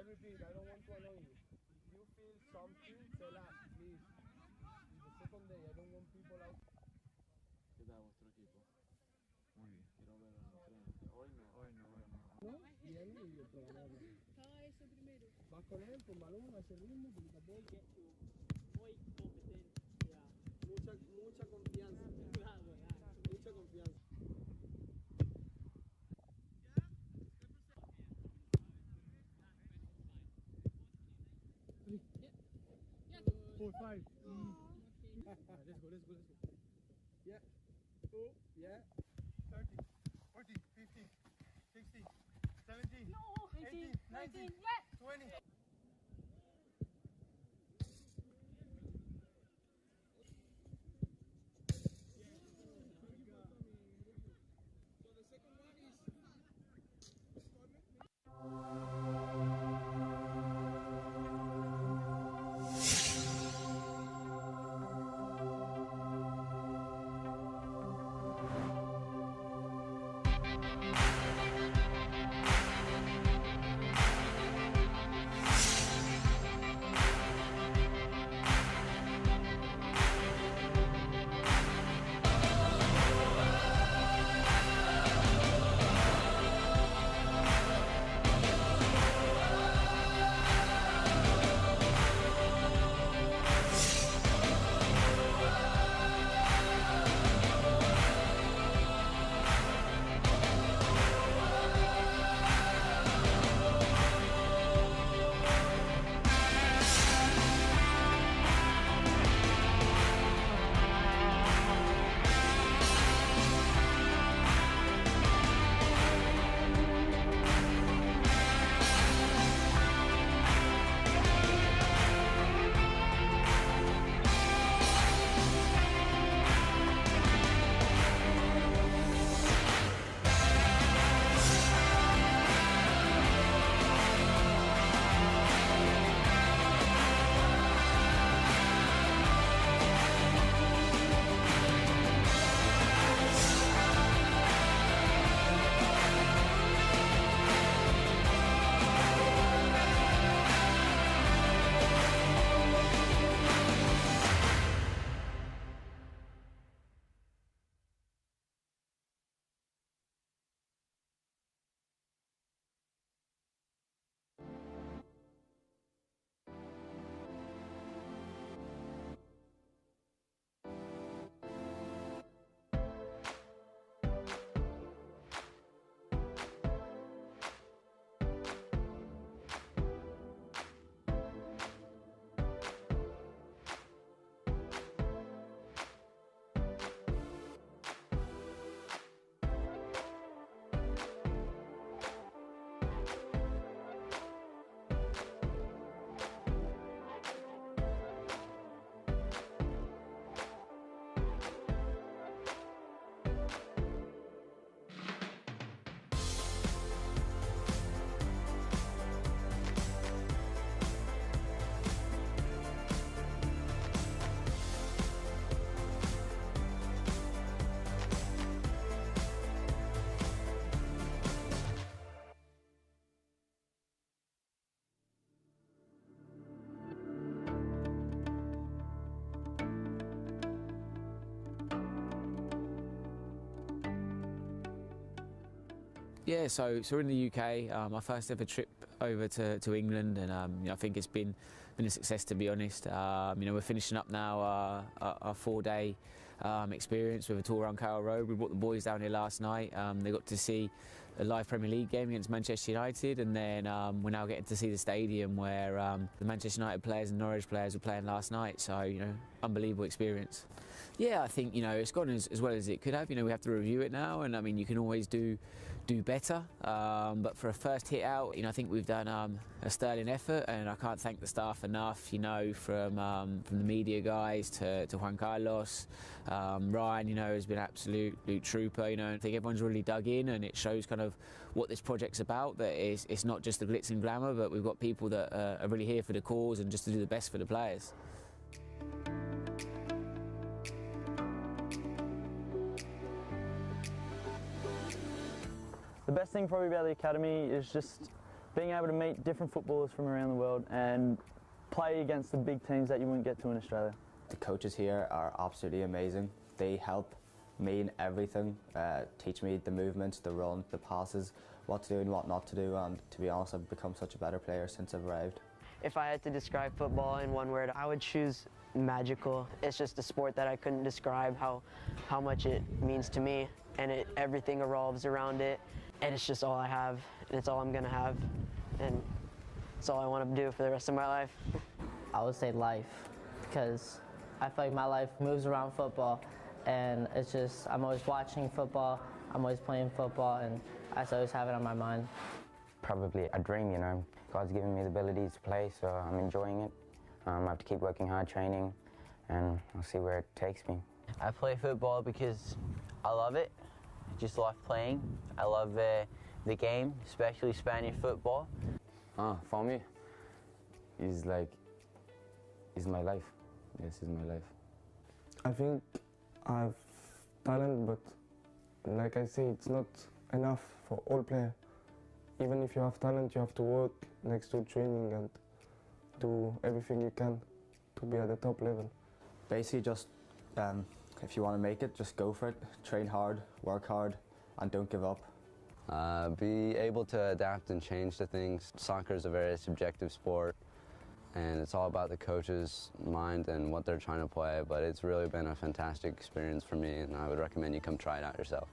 repeat, I don't want to annoy you. If you feel something, tell us, please. It's the second day, I don't want people out. ¿Qué tal vuestro equipo? Muy bien. Quiero ver el frente. Hoy no. ¿No? Bien, y el programa. Estaba ese primero. Vas con él, con balón, a ese ritmo, con tampoco. Hoy competencia. Mucha confianza. Claro, Mucha confianza. Four, five. Let's go. Yeah. 2, yeah. 30, 40, 50, 60, 17, 18, 19, 20. Yeah, so we're in the UK. My first ever trip over to England, and I think it's been a success, to be honest. We're finishing up now our 4-day experience with a tour around Carroll Road. We brought the boys down here last night. They got to see a live Premier League game against Manchester United, and then we're now getting to see the stadium where the Manchester United players and Norwich players were playing last night. So unbelievable experience. Yeah, I think it's gone as well as it could have. We have to review it now, and I mean you can always do better. But for a first hit out, I think we've done a sterling effort, and I can't thank the staff enough. From the media guys to Juan Carlos, Ryan. Has been an absolute trooper. I think everyone's really dug in, and it shows kind of what this project's about. That it's not just the glitz and glamour, but we've got people that are really here for the cause and just to do the best for the players. The best thing probably about the academy is just being able to meet different footballers from around the world and play against the big teams that you wouldn't get to in Australia. The coaches here are absolutely amazing. They help me in everything, teach me the movements, the run, the passes, what to do and what not to do, and to be honest, I've become such a better player since I've arrived. If I had to describe football in one word, I would choose magical. It's just a sport that I couldn't describe how much it means to me, and everything revolves around it, and it's just all I have, and it's all I'm gonna have, and it's all I want to do for the rest of my life. I would say life, because I feel like my life moves around football, and it's just, I'm always watching football, I'm always playing football, and I always have it on my mind. Probably a dream, God's given me the ability to play, so I'm enjoying it. I have to keep working hard, training, and I'll see where it takes me. I play football because I love it. I just love playing. I love the game, especially Spanish football. For me, it's my life. Yes, it's my life. I think I have talent, but like I say, it's not enough for all players. Even if you have talent, you have to work next to training and do everything you can to be at the top level. Basically just, if you want to make it, just go for it. Train hard, work hard, and don't give up. Be able to adapt and change to things. Soccer is a very subjective sport, and it's all about the coach's mind and what they're trying to play, but it's really been a fantastic experience for me, and I would recommend you come try it out yourself.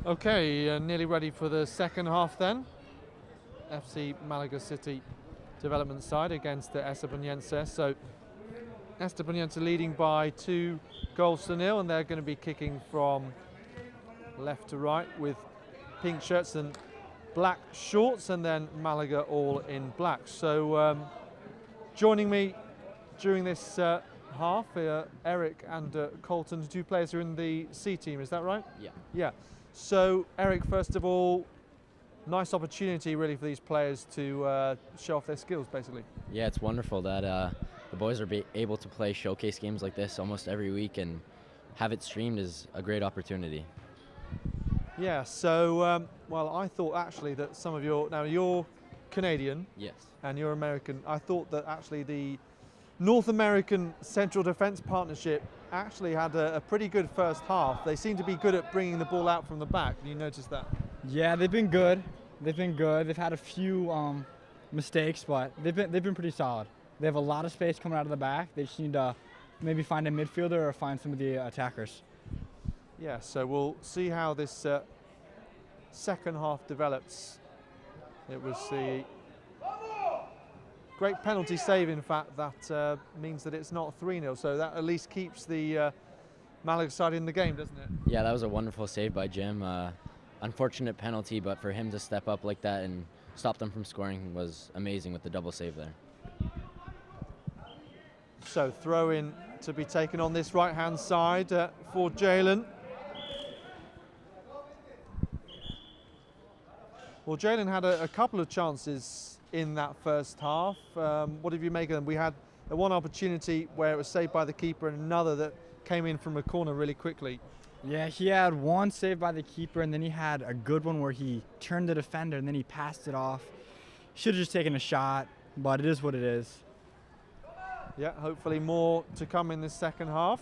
Okay, nearly ready for the second half then. FC Malaga City development side against the Esteponenese. So Esteponenese leading by 2 goals to 0, and they're going to be kicking from left to right with pink shirts and black shorts, and then Malaga all in black. So joining me during this half, Eric and Colton, 2 players who are in the C team, is that right? Yeah. Yeah. So, Eric, first of all, nice opportunity really for these players to show off their skills, basically. Yeah, it's wonderful that the boys are able to play showcase games like this almost every week, and have it streamed is a great opportunity. Yeah, so, well, I thought actually that some of you're Canadian. Yes. And you're American. I thought that actually the North American Central Defence Partnership actually had a pretty good first half. They seem to be good at bringing the ball out from the back. You noticed that? Yeah, they've been good. They've been good. They've had a few mistakes, but they've been pretty solid. They have a lot of space coming out of the back. They just need to maybe find a midfielder or find some of the attackers. Yeah, so we'll see how this second half develops. It was the great penalty save, in fact, that means that it's not 3-0, so that at least keeps the Malaga side in the game, doesn't it? Yeah, that was a wonderful save by Jim. Unfortunate penalty, but for him to step up like that and stop them from scoring was amazing with the double save there. So throw in to be taken on this right-hand side for Jalen. Well, Jalen had a couple of chances in that first half. What did you make of them? We had one opportunity where it was saved by the keeper and another that came in from a corner really quickly. Yeah, he had one saved by the keeper, and then he had a good one where he turned the defender and then he passed it off. Should have just taken a shot, but it is what it is. Yeah, hopefully more to come in the second half.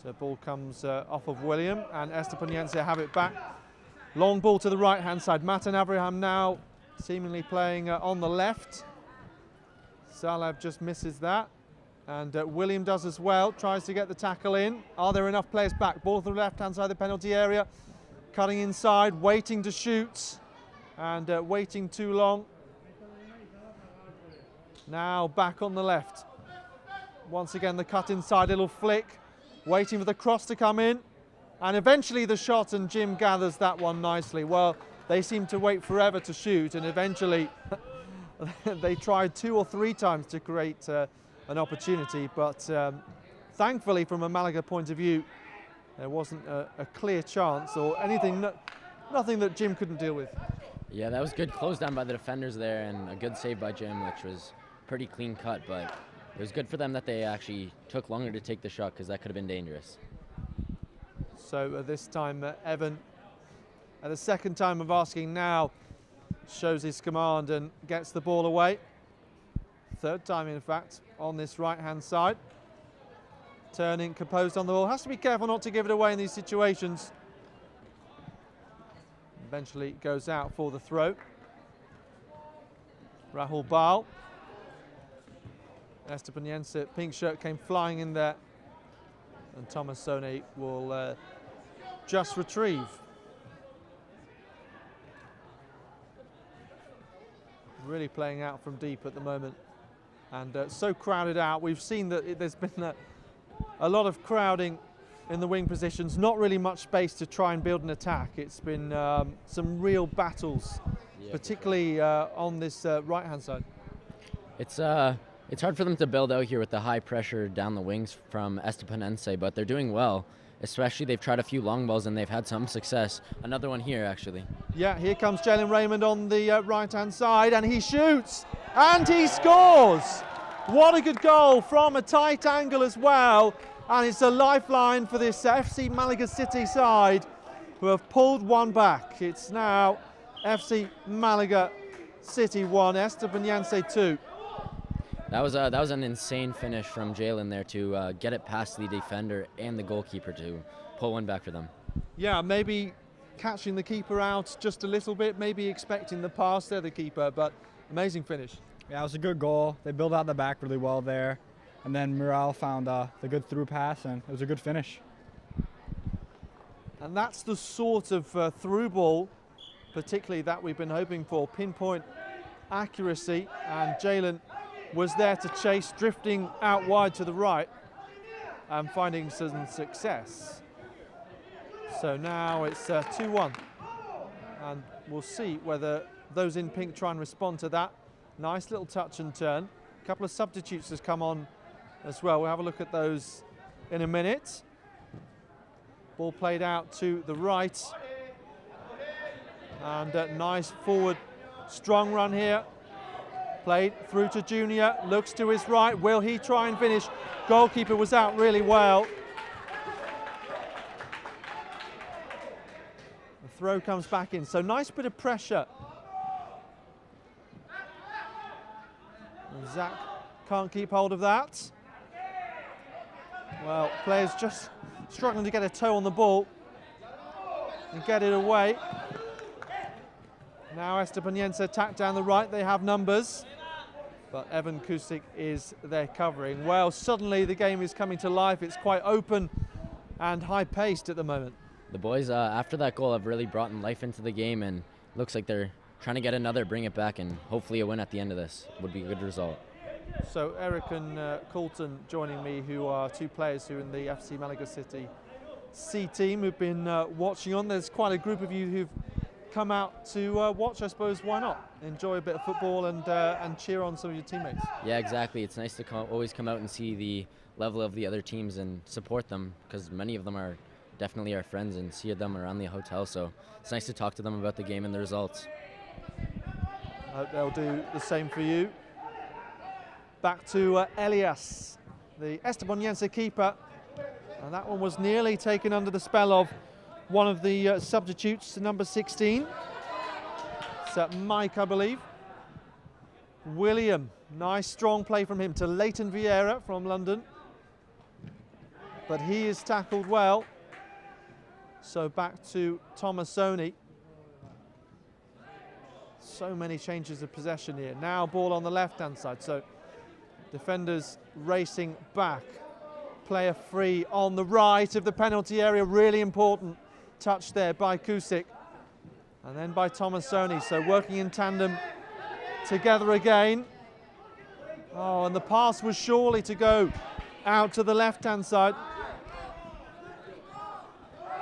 So ball comes off of William, and Esteponenese have it back. Long ball to the right-hand side. Matan Abraham now seemingly playing on the left. Saleh just misses that. And William does as well, tries to get the tackle in. Are there enough players back? Ball to the left-hand side of the penalty area. Cutting inside, waiting to shoot. And waiting too long. Now back on the left. Once again, the cut inside, little flick. Waiting for the cross to come in. And eventually the shot, and Jim gathers that one nicely. Well, they seem to wait forever to shoot, and eventually they tried 2 or 3 times to create an opportunity, but thankfully from a Malaga point of view there wasn't a clear chance or anything, nothing that Jim couldn't deal with. Yeah, that was good close down by the defenders there, and a good save by Jim, which was pretty clean cut, but it was good for them that they actually took longer to take the shot, because that could have been dangerous. So this time Evan, at the second time of asking now, shows his command and gets the ball away. Third time, in fact, on this right-hand side. Turning, composed on the ball. Has to be careful not to give it away in these situations. Eventually goes out for the throw. Rahul Baal. Esteponenese, pink shirt, came flying in there. And Thomas Sone will just retrieve. Really playing out from deep at the moment. And so crowded out. We've seen that there's been a lot of crowding in the wing positions, not really much space to try and build an attack. It's been some real battles, particularly on this right-hand side. It's hard for them to build out here with the high pressure down the wings from Esteponenese, but they're doing well. Especially they've tried a few long balls and they've had some success. Another one here, actually. Yeah, here comes Jalen Raymond on the right-hand side, and he shoots, and he scores! What a good goal from a tight angle as well, and it's a lifeline for this FC Malaga City side, who have pulled one back. It's now FC Malaga City 1, Esteponenese 2. That was an insane finish from Jalen there to get it past the defender and the goalkeeper to pull one back for them. Yeah, maybe catching the keeper out just a little bit, maybe expecting the pass there, the keeper, but amazing finish. Yeah, it was a good goal. They built out the back really well there, and then Mural found the good through pass, and it was a good finish. And that's the sort of through ball, particularly that we've been hoping for, pinpoint accuracy, and Jalen was there to chase, drifting out wide to the right and finding some success. So now it's 2-1, and we'll see whether those in pink try and respond to that. Nice little touch and turn. A couple of substitutes has come on as well. We'll have a look at those in a minute. Ball played out to the right. And a nice forward, strong run here. Played through to Junior, looks to his right. Will he try and finish? Goalkeeper was out really well. The throw comes back in, so nice bit of pressure. And Zach can't keep hold of that. Well, players just struggling to get a toe on the ball and get it away. Now Esteponenese attack down the right, they have numbers, but Evan Kusik is there covering. Well, suddenly the game is coming to life. It's quite open and high-paced at the moment. The boys, after that goal, have really brought life into the game, and looks like they're trying to get another, bring it back, and hopefully a win at the end of this would be a good result. So Eric and Colton joining me, who are two players who are in the FC Malaga City C team, who've been watching on. There's quite a group of you who've come out to watch, I suppose. Why not? Enjoy a bit of football and cheer on some of your teammates. Yeah, exactly. It's nice to always come out and see the level of the other teams and support them, because many of them are definitely our friends and see them around the hotel. So it's nice to talk to them about the game and the results. I hope they'll do the same for you. Back to Elias, the Esteponenese keeper. And that one was nearly taken under the spell of one of the substitutes, number 16. It's Mike, I believe. William, nice strong play from him to Leighton Vieira from London. But he is tackled well. So back to Tomasoni. So many changes of possession here. Now ball on the left-hand side. So defenders racing back. Player free on the right of the penalty area. Really important touch there by Kusik. And then by Tomasoni. So working in tandem together again. Oh, and the pass was surely to go out to the left-hand side.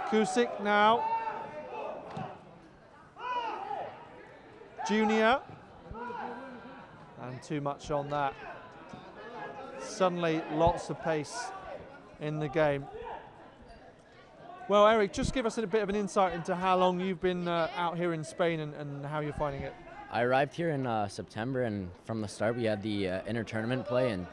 Kusik now. Junior. And too much on that. Suddenly lots of pace in the game. Well, Eric, just give us a bit of an insight into how long you've been out here in Spain and how you're finding it. I arrived here in September, and from the start we had the inter-tournament play, and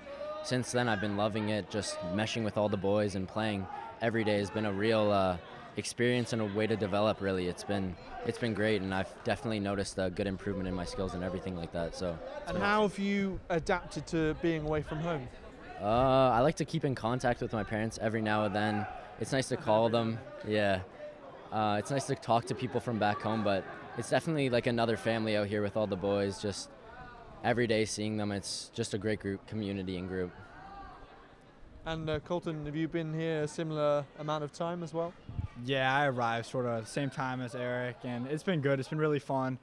since then I've been loving it. Just meshing with all the boys and playing every day has been a real experience and a way to develop, really. It's been great, and I've definitely noticed a good improvement in my skills and everything like that. So. And how have you adapted to being away from home? I like to keep in contact with my parents every now and then. It's nice to call them, yeah. It's nice to talk to people from back home, but it's definitely like another family out here with all the boys. Just every day seeing them, it's just a great community and group. And Colton, have you been here a similar amount of time as well? Yeah, I arrived sort of the same time as Eric, and it's been good. It's been really fun.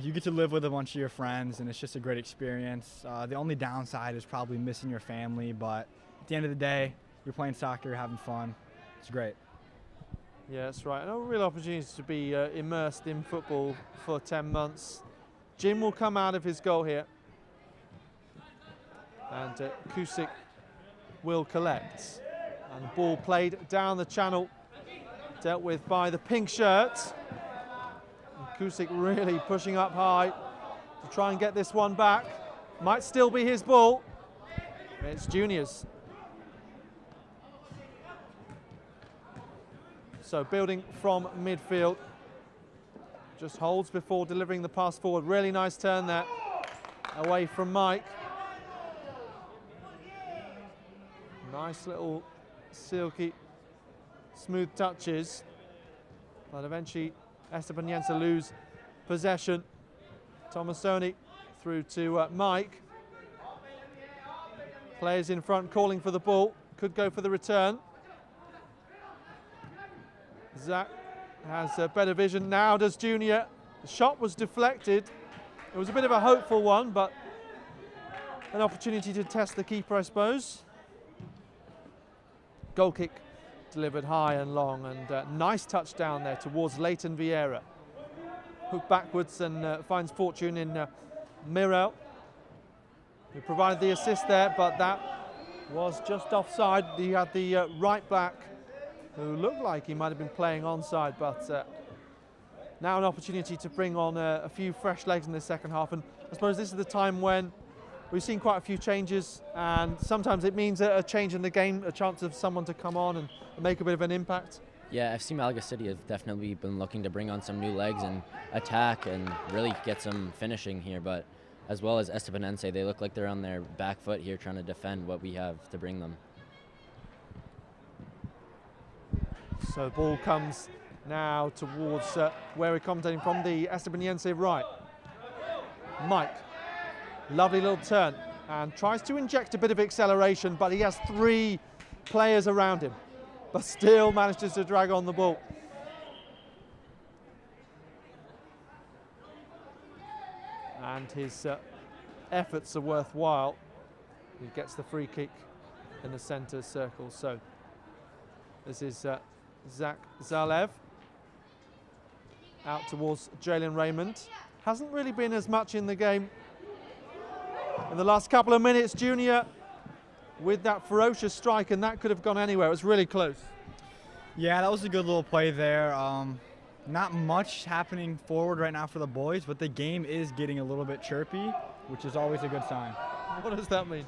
You get to live with a bunch of your friends, and it's just a great experience. The only downside is probably missing your family, but at the end of the day, you're playing soccer, you're having fun. It's great. Yeah, that's right. And a real opportunity to be immersed in football for 10 months. Jim will come out of his goal here. And Kusik will collect. And the ball played down the channel, dealt with by the pink shirt. And Kusik really pushing up high to try and get this one back. Might still be his ball. It's Junior's. So building from midfield. Just holds before delivering the pass forward. Really nice turn there. Away from Mike. Nice little silky, smooth touches. But eventually Esteponenese lose possession. Tomasoni through to Mike. Players in front calling for the ball. Could go for the return. Zach has better vision. Now does Junior. The shot was deflected. It was a bit of a hopeful one, but an opportunity to test the keeper, I suppose. Goal kick delivered high and long, and nice touchdown there towards Leighton Vieira. Hook backwards and finds fortune in Mirel, who provided the assist there, but that was just offside. He had the right back who looked like he might have been playing onside, but now an opportunity to bring on a few fresh legs in the second half. And I suppose this is the time when we've seen quite a few changes, and sometimes it means a change in the game, a chance of someone to come on and make a bit of an impact. Yeah, FC Malaga City have definitely been looking to bring on some new legs and attack and really get some finishing here, but as well as Esteponenese, they look like they're on their back foot here trying to defend what we have to bring them. So the ball comes now towards where we're commentating from, the Esteponenese right. Mike, lovely little turn, and tries to inject a bit of acceleration, but he has 3 players around him, but still manages to drag on the ball. And his efforts are worthwhile. He gets the free kick in the centre circle. So this is Zach Zalev out towards Jalen Raymond. Hasn't really been as much in the game in the last couple of minutes. Junior with that ferocious strike, and that could have gone anywhere. It was really close. Yeah, that was a good little play there. Not much happening forward right now for the boys, but the game is getting a little bit chirpy, which is always a good sign. What does that mean?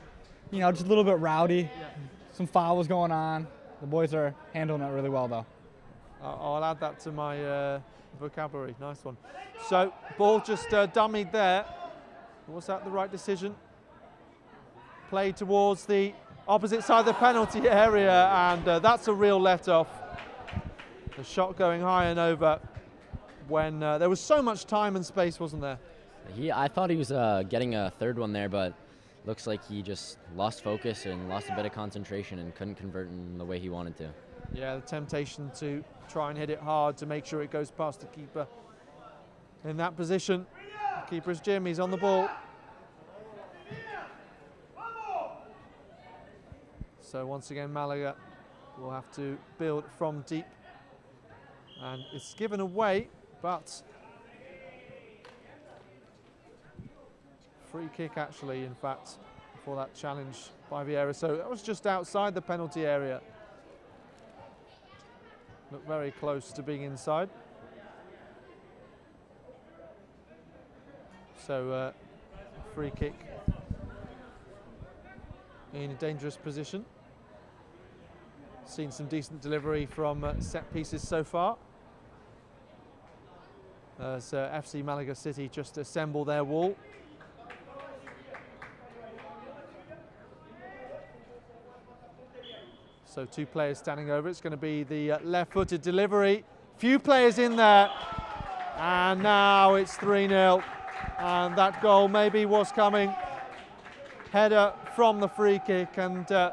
You know, just a little bit rowdy. Yeah. Some fouls going on. The boys are handling it really well, though. I'll add that to my vocabulary. Nice one. So, ball just dummied there. Was that the right decision? Played towards the opposite side of the penalty area, and that's a real let-off. The shot going high and over when there was so much time and space, wasn't there? I thought he was getting a third one there, but looks like he just lost focus and lost a bit of concentration and couldn't convert in the way he wanted to. Yeah, the temptation to try and hit it hard to make sure it goes past the keeper. In that position, the keeper is Jim, he's on the ball. So once again, Malaga will have to build from deep. And it's given away, but free kick actually, in fact, for that challenge by Vieira. So that was just outside the penalty area. Looked very close to being inside. So free kick in a dangerous position. Seen some decent delivery from set pieces so far. As FC Malaga City just assemble their wall. So 2 players standing over. It's going to be the left-footed delivery. Few players in there. And now it's 3-0. And that goal maybe was coming. Header from the free kick. And there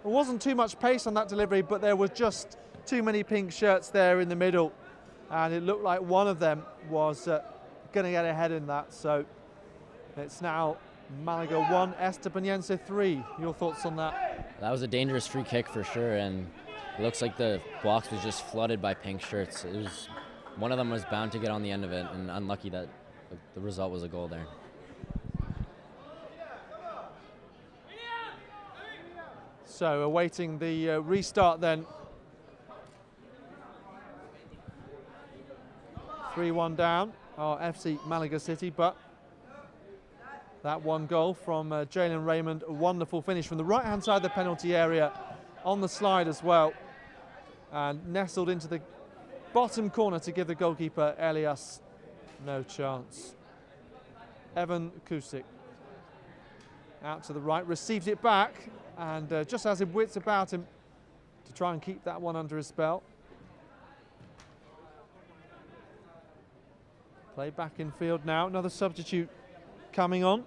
wasn't too much pace on that delivery, but there were just too many pink shirts there in the middle. And it looked like one of them was going to get ahead in that. So it's now Malaga 1, Esteponenese 3. Your thoughts on that? That was a dangerous free kick for sure, and it looks like the box was just flooded by pink shirts. It was, one of them was bound to get on the end of it, and unlucky that the result was a goal there. So awaiting the restart then. 3-1 down, our FC Malaga City, but that one goal from Jalen Raymond, a wonderful finish from the right-hand side of the penalty area, on the slide as well, and nestled into the bottom corner to give the goalkeeper Elias no chance. Evan Kusik out to the right, receives it back, and just has his wits about him to try and keep that one under his spell. Play back in field now, another substitute coming on.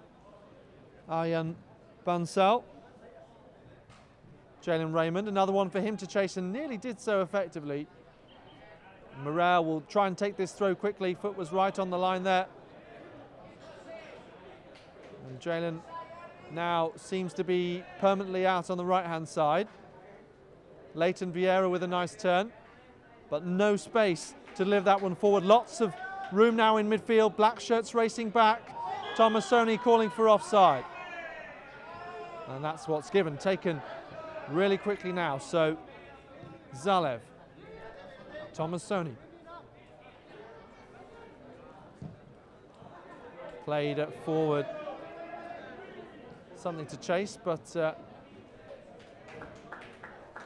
Arjan Bansal. Jalen Raymond, another one for him to chase, and nearly did so effectively. Morel will try and take this throw quickly. Foot was right on the line there. And Jalen now seems to be permanently out on the right-hand side. Leighton Vieira with a nice turn, but no space to deliver that one forward. Lots of room now in midfield. Black shirts racing back. Tomasoni calling for offside. And that's what's given. Taken really quickly now. So Zalev. Tomasoni. Played forward. Something to chase, but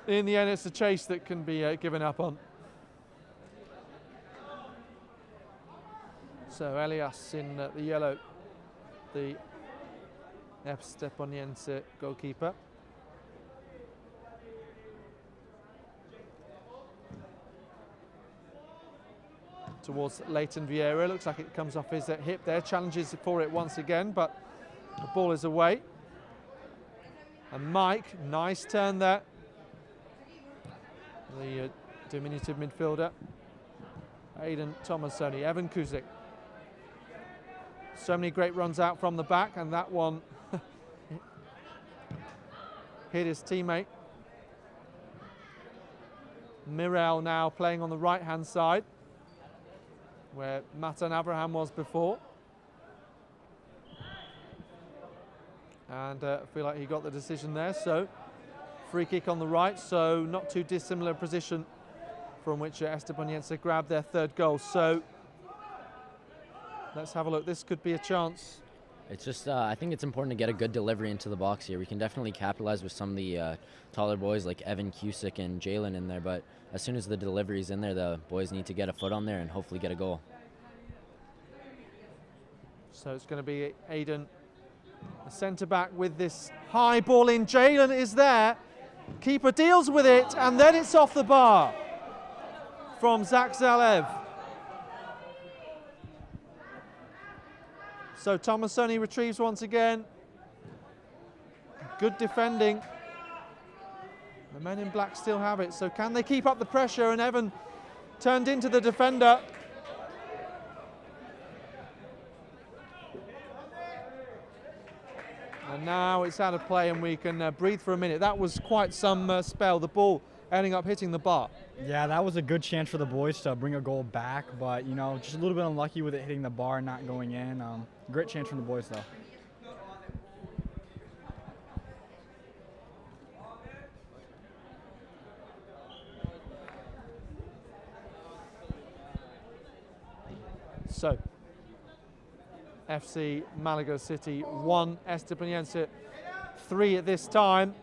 in the end it's a chase that can be given up on. So Elias in the yellow, the Esteponenese goalkeeper. Towards Leighton Vieira, looks like it comes off his hip there, challenges for it once again, but the ball is away. And Mike, nice turn there. The diminutive midfielder. Aidan Tomasoni, Evan Kuzik. So many great runs out from the back, and that one hit his teammate. Mirel now playing on the right-hand side, where Matan Abraham was before. And I feel like he got the decision there, so free kick on the right, so not too dissimilar position from which Esteponenese grabbed their third goal. So let's have a look. This could be a chance. It's just, I think it's important to get a good delivery into the box here. We can definitely capitalize with some of the taller boys like Evan Cusick and Jalen in there, but as soon as the delivery's in there, the boys need to get a foot on there and hopefully get a goal. So it's going to be Aidan, the centre-back, with this high ball in. Jalen is there. Keeper deals with it, and then it's off the bar from Zach Zalev. So Tomasoni retrieves once again. Good defending. The men in black still have it, so can they keep up the pressure? And Evan turned into the defender. And now it's out of play and we can breathe for a minute. That was quite some spell, the ball ending up hitting the bar. Yeah, that was a good chance for the boys to bring a goal back, but, you know, just a little bit unlucky with it hitting the bar and not going in. Great chance from the boys, though. So, FC Malaga City 1, Esteponenese 3 at this time.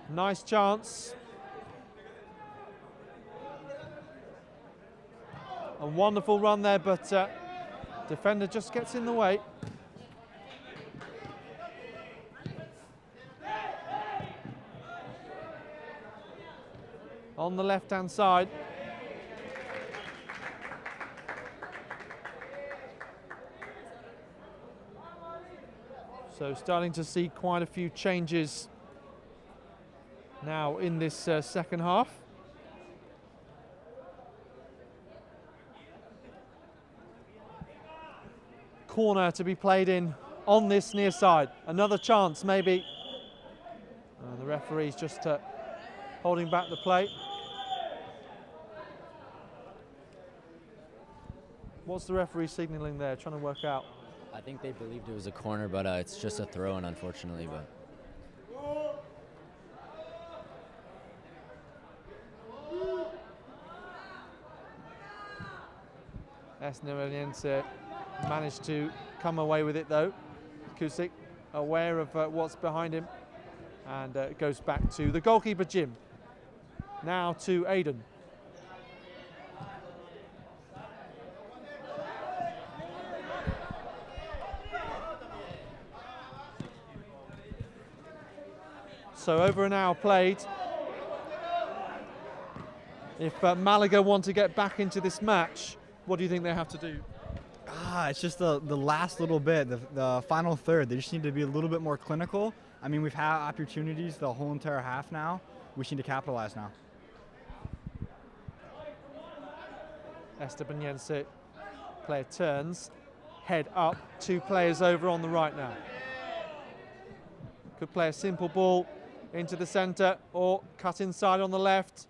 Nice chance. A wonderful run there, but defender just gets in the way. On the left-hand side. So starting to see quite a few changes now in this second half. Corner to be played in on this near side. Another chance maybe. The referee's just holding back the play. What's the referee signalling there, trying to work out? I think they believed it was a corner, but it's just a throw-in, unfortunately. But Esteponenese managed to come away with it though. Kusick aware of what's behind him, and it goes back to the goalkeeper Jim. Now to Aidan. So over an hour played. If Malaga want to get back into this match, what do you think they have to do? It's just the last little bit, the final third. They just need to be a little bit more clinical. I mean, we've had opportunities the whole entire half now. We just need to capitalize now. Esteponenese player turns, head up, 2 players over on the right now. Could play a simple ball into the centre or cut inside on the left.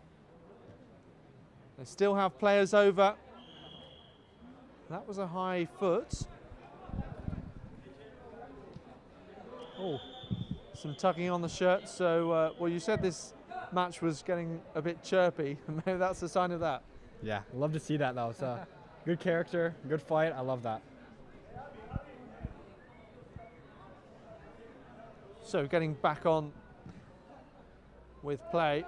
They still have players over. That was a high foot. Oh, some tugging on the shirt. So, well, you said this match was getting a bit chirpy. Maybe that's a sign of that. Yeah, love to see that though. It's a good character, good fight. I love that. So getting back on with play.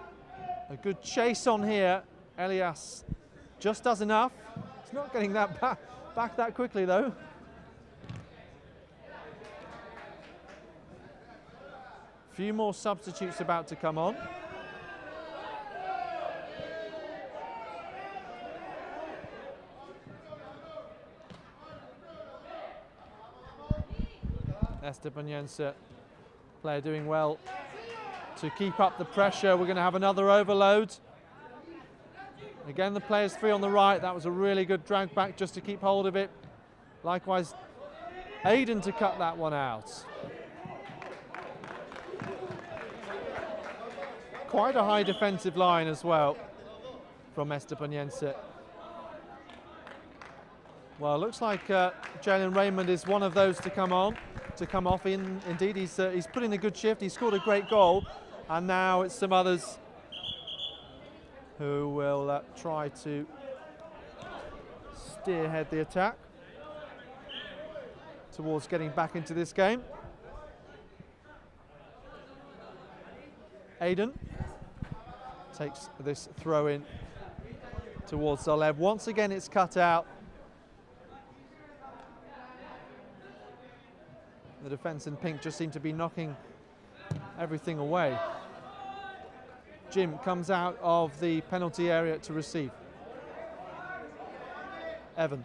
A good chase on here. Elias just does enough. It's not getting that back that quickly though. Few more substitutes about to come on. Esteponenese player doing well to keep up the pressure. We're going to have another overload. Again, the players three on the right. That was a really good drag back just to keep hold of it. Likewise, Aiden to cut that one out. Quite a high defensive line as well from Esteponenese. Well, it looks like Jalen Raymond is one of those to come off. Indeed, he's put in a good shift. He scored a great goal, and now it's some others who will try to spearhead the attack towards getting back into this game. Aiden takes this throw in towards Zalev. Once again, it's cut out. The defence in pink just seem to be knocking everything away. Jim comes out of the penalty area to receive. Evan.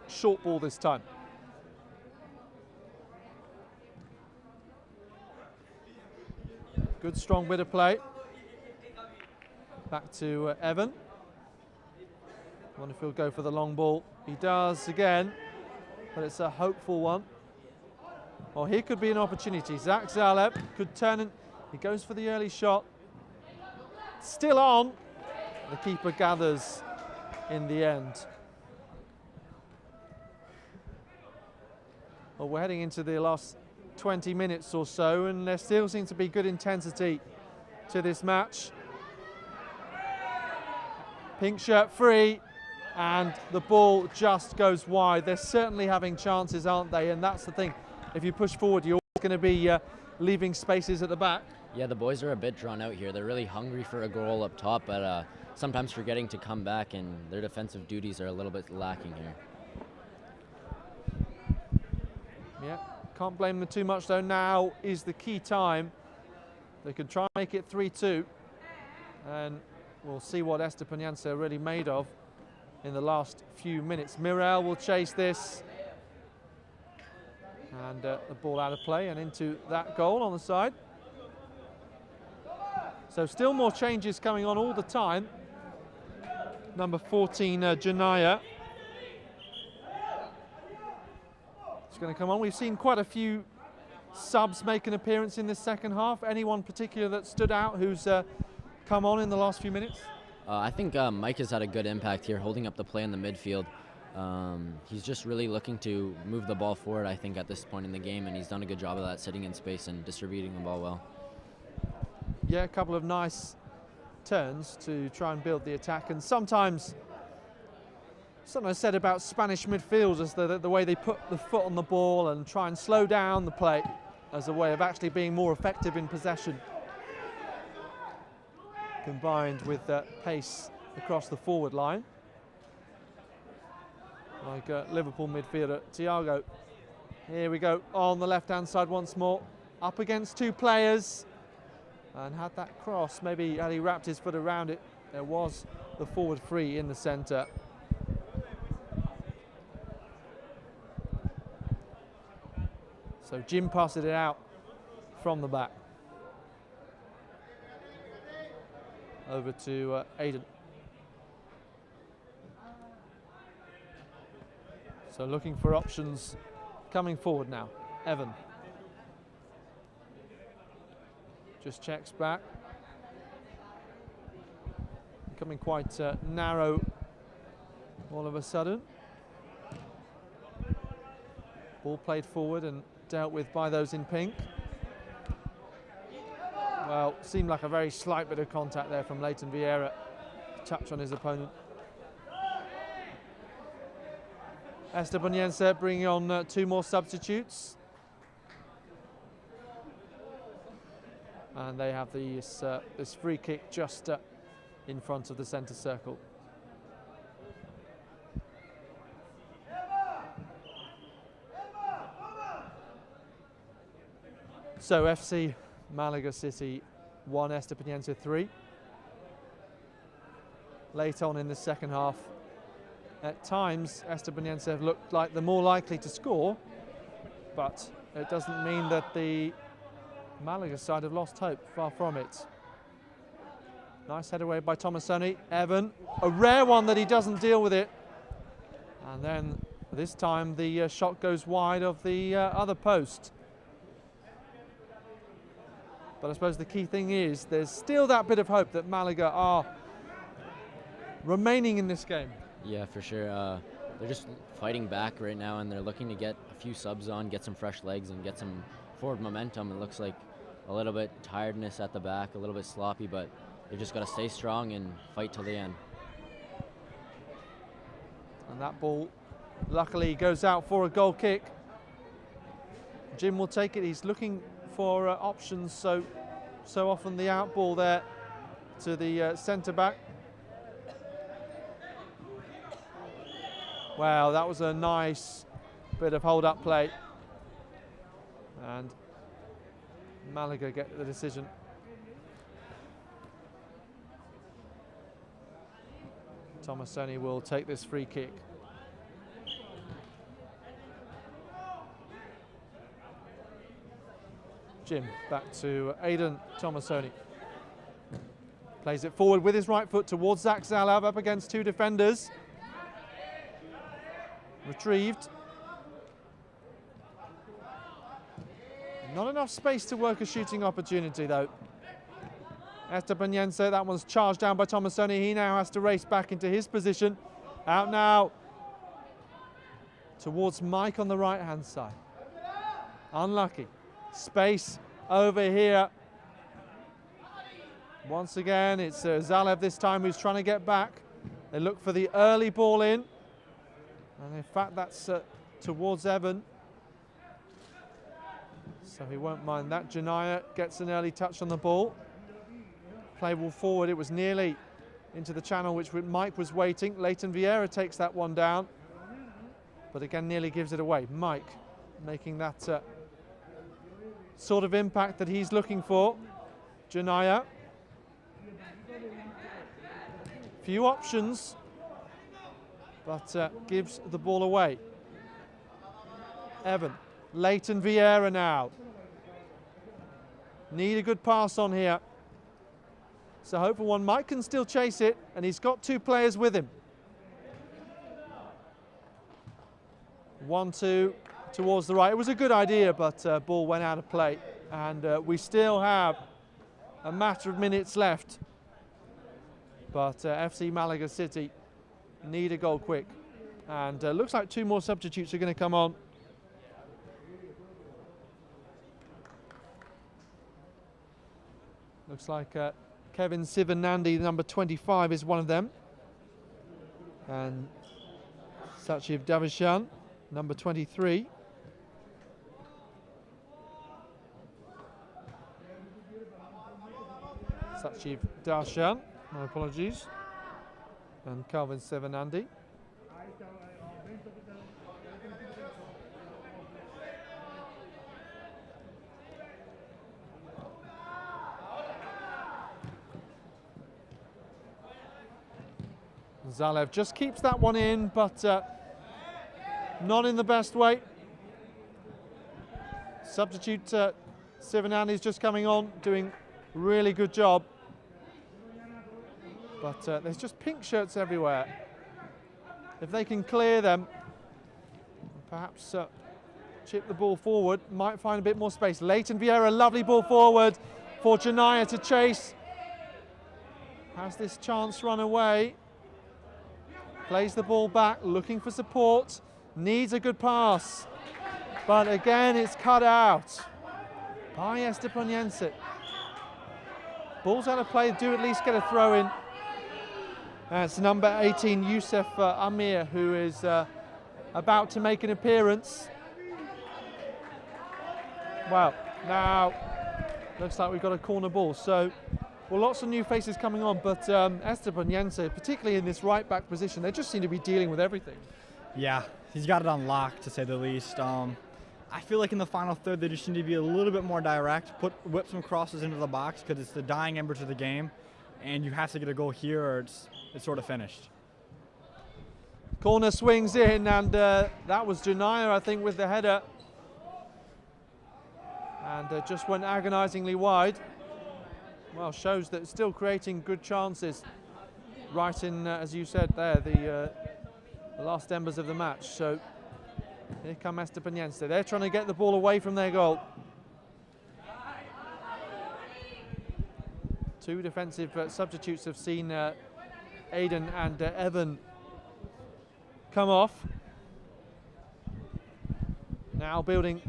Short ball this time. Good strong bit of play. Back to Evan. I wonder if he'll go for the long ball. He does again, but it's a hopeful one. Well, here could be an opportunity. Zach Zalev could turn and he goes for the early shot. Still on. The keeper gathers in the end. Well, we're heading into the last 20 minutes or so, and there still seems to be good intensity to this match. Pink shirt free, and the ball just goes wide. They're certainly having chances, aren't they? And that's the thing. If you push forward, you're going to be leaving spaces at the back. Yeah, the boys are a bit drawn out here. They're really hungry for a goal up top, but sometimes forgetting to come back, and their defensive duties are a little bit lacking here. Yeah, can't blame them too much though. Now is the key time. They could try and make it 3-2, and we'll see what Esteponenese are really made of in the last few minutes. Mirel will chase this, and the ball out of play and into that goal on the side. So still more changes coming on all the time. Number 14, Janaya. It's going to come on. We've seen quite a few subs make an appearance in this second half. Anyone particular that stood out who's come on in the last few minutes? I think Mike has had a good impact here, holding up the play in the midfield. He's just really looking to move the ball forward, I think, at this point in the game, and he's done a good job of that, sitting in space and distributing the ball well. Yeah, a couple of nice turns to try and build the attack, and sometimes something I said about Spanish midfielders, the way they put the foot on the ball and try and slow down the play as a way of actually being more effective in possession, combined with pace across the forward line. Like Liverpool midfielder Thiago. Here we go, on the left-hand side once more, up against two players, and had that cross. Maybe had he wrapped his foot around it, there was the forward free in the centre. So Jim passed it out from the back. Over to Aiden. So looking for options coming forward now. Evan. Just checks back. Becoming quite narrow all of a sudden. Ball played forward and dealt with by those in pink. Well, seemed like a very slight bit of contact there from Leighton Vieira to touch on his opponent. Esteponenese bringing on 2 more substitutes. And they have this free kick just in front of the centre circle. So FC Malaga City 1, Esteponenese 3. Late on in the second half, at times Esteponenese have looked like they're more likely to score, but it doesn't mean that the Malaga side have lost hope, far from it. Nice head away by Tomasoni. Evan, a rare one that he doesn't deal with it. And then this time the shot goes wide of the other post. But I suppose the key thing is there's still that bit of hope that Malaga are remaining in this game. Yeah, for sure. They're just fighting back right now, and they're looking to get a few subs on, get some fresh legs, and get some forward momentum. It looks like a little bit tiredness at the back, a little bit sloppy, but they've just got to stay strong and fight till the end. And that ball, luckily, goes out for a goal kick. Jim will take it. He's looking for options, so often the out ball there to the centre back. Wow, that was a nice bit of hold up play, and Malaga get the decision. Tomasoni will take this free kick. Jim back to Aidan Tomasoni. Plays it forward with his right foot towards Zach Zalav, up against 2 defenders. Retrieved. Not enough space to work a shooting opportunity though. Esteponenese, that one's charged down by Tomasoni. He now has to race back into his position. Out now towards Mike on the right hand side. Unlucky. Space over here. Once again, it's Zalev this time who's trying to get back. They look for the early ball in. And in fact, that's towards Evan. So he won't mind that. Janaya gets an early touch on the ball. Play ball forward. It was nearly into the channel which Mike was waiting. Leighton Vieira takes that one down. But again, nearly gives it away. Mike making that sort of impact that he's looking for. Janaya. Few options, but gives the ball away. Evan. Leighton Vieira now. Need a good pass on here. So hope for one. Mike can still chase it, and he's got 2 players with him. 1-2 towards the right. It was a good idea, but ball went out of play. And we still have a matter of minutes left. But FC Malaga City need a goal quick. And looks like 2 more substitutes are going to come on. Looks like Kevin Sivanandi, number 25, is one of them. And Sachiv Davishan, number 23. Sachiv Darshan, my apologies. And Calvin Sivanandi. Zalev just keeps that one in, but not in the best way. Substitute Sivanandi is just coming on, doing a really good job. But there's just pink shirts everywhere. If they can clear them, perhaps chip the ball forward, might find a bit more space. Leighton Vieira, lovely ball forward for Janaya to chase. Has this chance run away? Plays the ball back, looking for support, needs a good pass. But again, it's cut out by Esteponenese. ball's out of play, do at least get a throw in. It's number 18, Youssef Amir, who is about to make an appearance. Well, now looks like we've got a corner ball. So, well, lots of new faces coming on, but Esteponenese, particularly in this right back position, they just seem to be dealing with everything. Yeah, he's got it on lock, to say the least. I feel like in the final third, they just need to be a little bit more direct, whip some crosses into the box, because it's the dying embers of the game, and you have to get a goal here or it's sort of finished. Corner swings in, and that was Janaya, I think, with the header. And just went agonisingly wide. Well, shows that it's still creating good chances. Right in, as you said there, the last embers of the match. So here come Esteponenese. They're trying to get the ball away from their goal. Two defensive substitutes have seen Aidan and Evan come off. Now building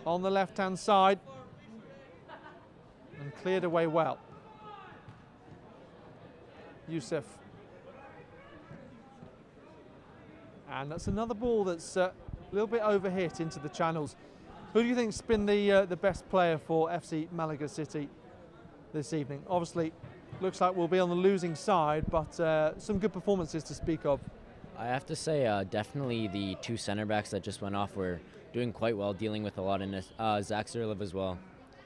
on the left-hand side and cleared away well. Youssef. And that's another ball that's a little bit overhit into the channels. Who do you think's been the best player for FC Malaga City this evening? Obviously, looks like we'll be on the losing side, but some good performances to speak of. I have to say, definitely the two center backs that just went off were doing quite well, dealing with a lot in this. Zach Zerlev as well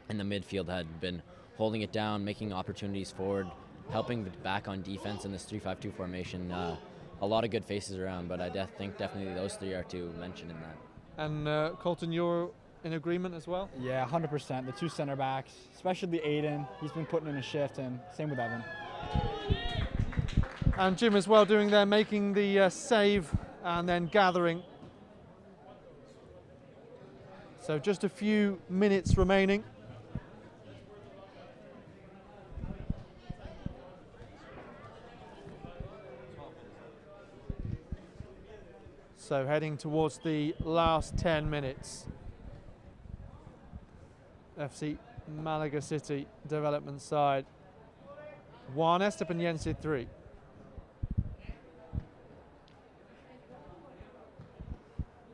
in the midfield had been holding it down, making opportunities forward, helping back on defense in this 3-5-2 formation. A lot of good faces around, but I think definitely those three are to mention in that. And Colton, you're in agreement as well? Yeah, 100%. The two center backs, especially Aiden, he's been putting in a shift, and same with Evan. And Jim as well doing there, making the save and then gathering. So just a few minutes remaining. So heading towards the last 10 minutes. FC Malaga City development side 1, Esteponenese 3.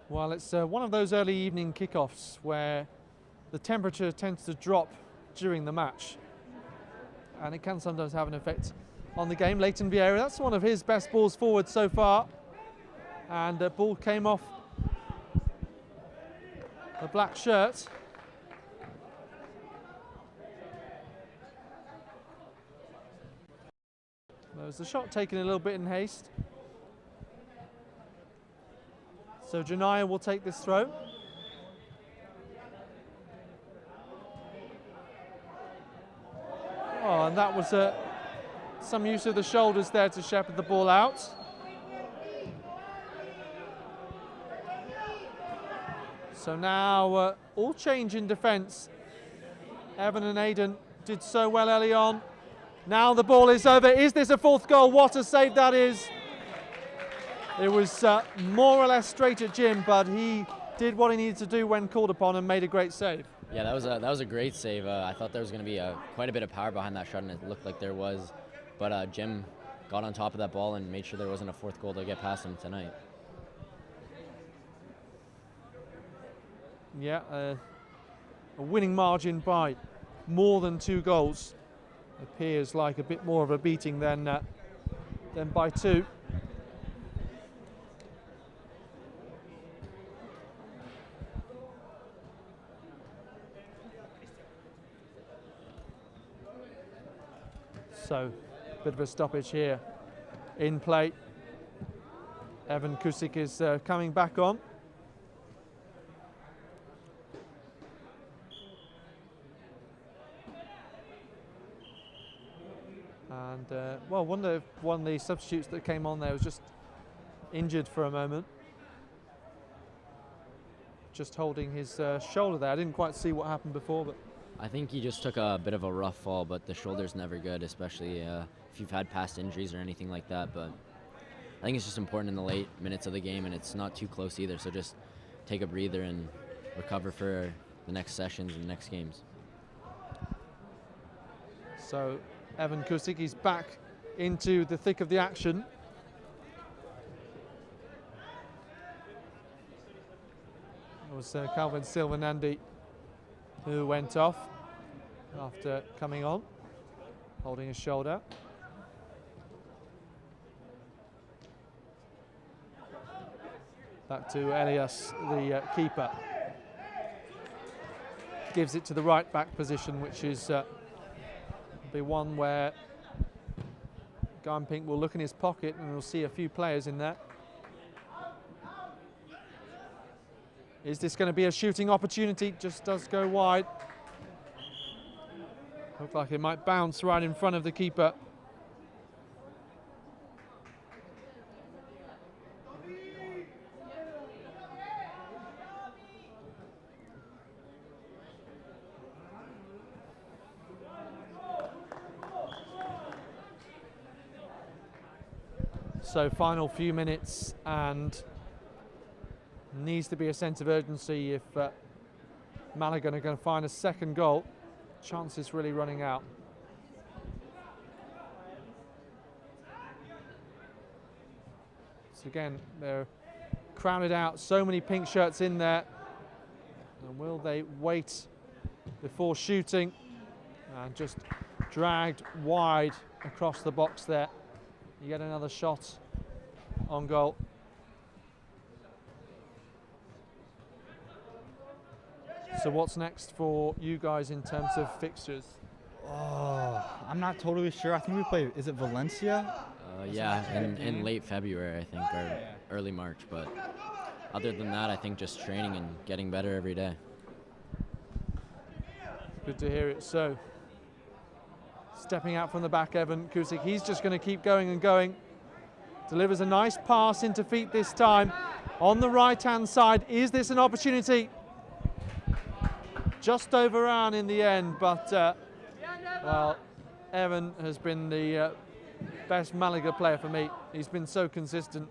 Well, it's one of those early evening kickoffs where the temperature tends to drop during the match, and it can sometimes have an effect on the game. Leighton Vieira, that's one of his best balls forward so far, and the ball came off the black shirt. There was the shot taken a little bit in haste. So Janaya will take this throw. Oh, and that was some use of the shoulders there to shepherd the ball out. So now all change in defence. Evan and Aidan did so well early on. Now the ball is over. Is this a fourth goal? What a save that is. It was more or less straight at Jim, but he did what he needed to do when called upon and made a great save. Yeah, that was a great save. I thought there was going to be quite a bit of power behind that shot, and it looked like there was. But Jim got on top of that ball and made sure there wasn't a fourth goal to get past him tonight. Yeah, a winning margin by more than 2 goals. Appears like a bit more of a beating than by 2. So, bit of a stoppage here in play. Evan Kusik is coming back on. And, well, one of the substitutes that came on there was just injured for a moment. Just holding his shoulder there. I didn't quite see what happened before, but I think he just took a bit of a rough fall, but the shoulder's never good, especially if you've had past injuries or anything like that. But I think it's just important in the late minutes of the game, and it's not too close either. So just take a breather and recover for the next sessions and next games. So Evan Kusik. He's back into the thick of the action. It was Calvin Silvanandi who went off after coming on, holding his shoulder. Back to Elias, the keeper. Gives it to the right back position, which is be one where Guy Pink will look in his pocket and we'll see a few players in there. Is this going to be a shooting opportunity? Just does go wide. Looked like it might bounce right in front of the keeper. So final few minutes, and needs to be a sense of urgency if Malaga are going to find a second goal. Chances really running out. So again, they're crowded out, so many pink shirts in there. And will they wait before shooting? And just dragged wide across the box there. You get another shot on goal. So what's next for you guys in terms of fixtures? Oh, I'm not totally sure. I think we play, is it Valencia? Yeah, in late February, I think, or early March. But other than that, I think just training and getting better every day. Good to hear it. So, stepping out from the back, Evan Kusik, he's just going to keep going and going. Delivers a nice pass into feet this time. On the right-hand side, is this an opportunity? Just overran in the end, but well, Evan has been the best Malaga player for me. He's been so consistent.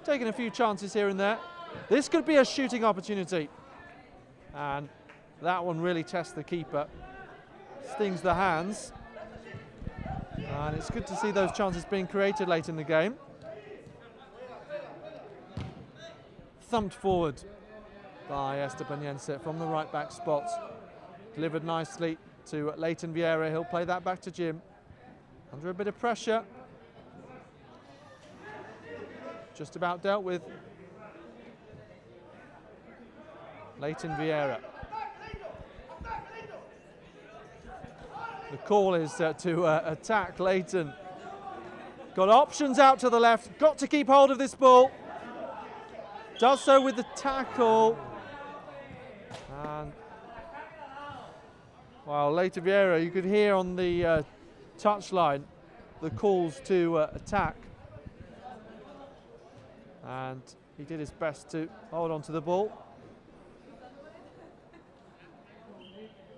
Taking a few chances here and there. This could be a shooting opportunity. And that one really tests the keeper. Stings the hands. And it's good to see those chances being created late in the game. Thumped forward by Esteponenese from the right back spot. Delivered nicely to Leighton Vieira. He'll play that back to Jim. Under a bit of pressure. Just about dealt with. Leighton Vieira. The call is to attack Leighton. Got options out to the left. Got to keep hold of this ball. Does so with the tackle. And well, Leighton Vieira, you could hear on the touchline the calls to attack. And he did his best to hold on to the ball.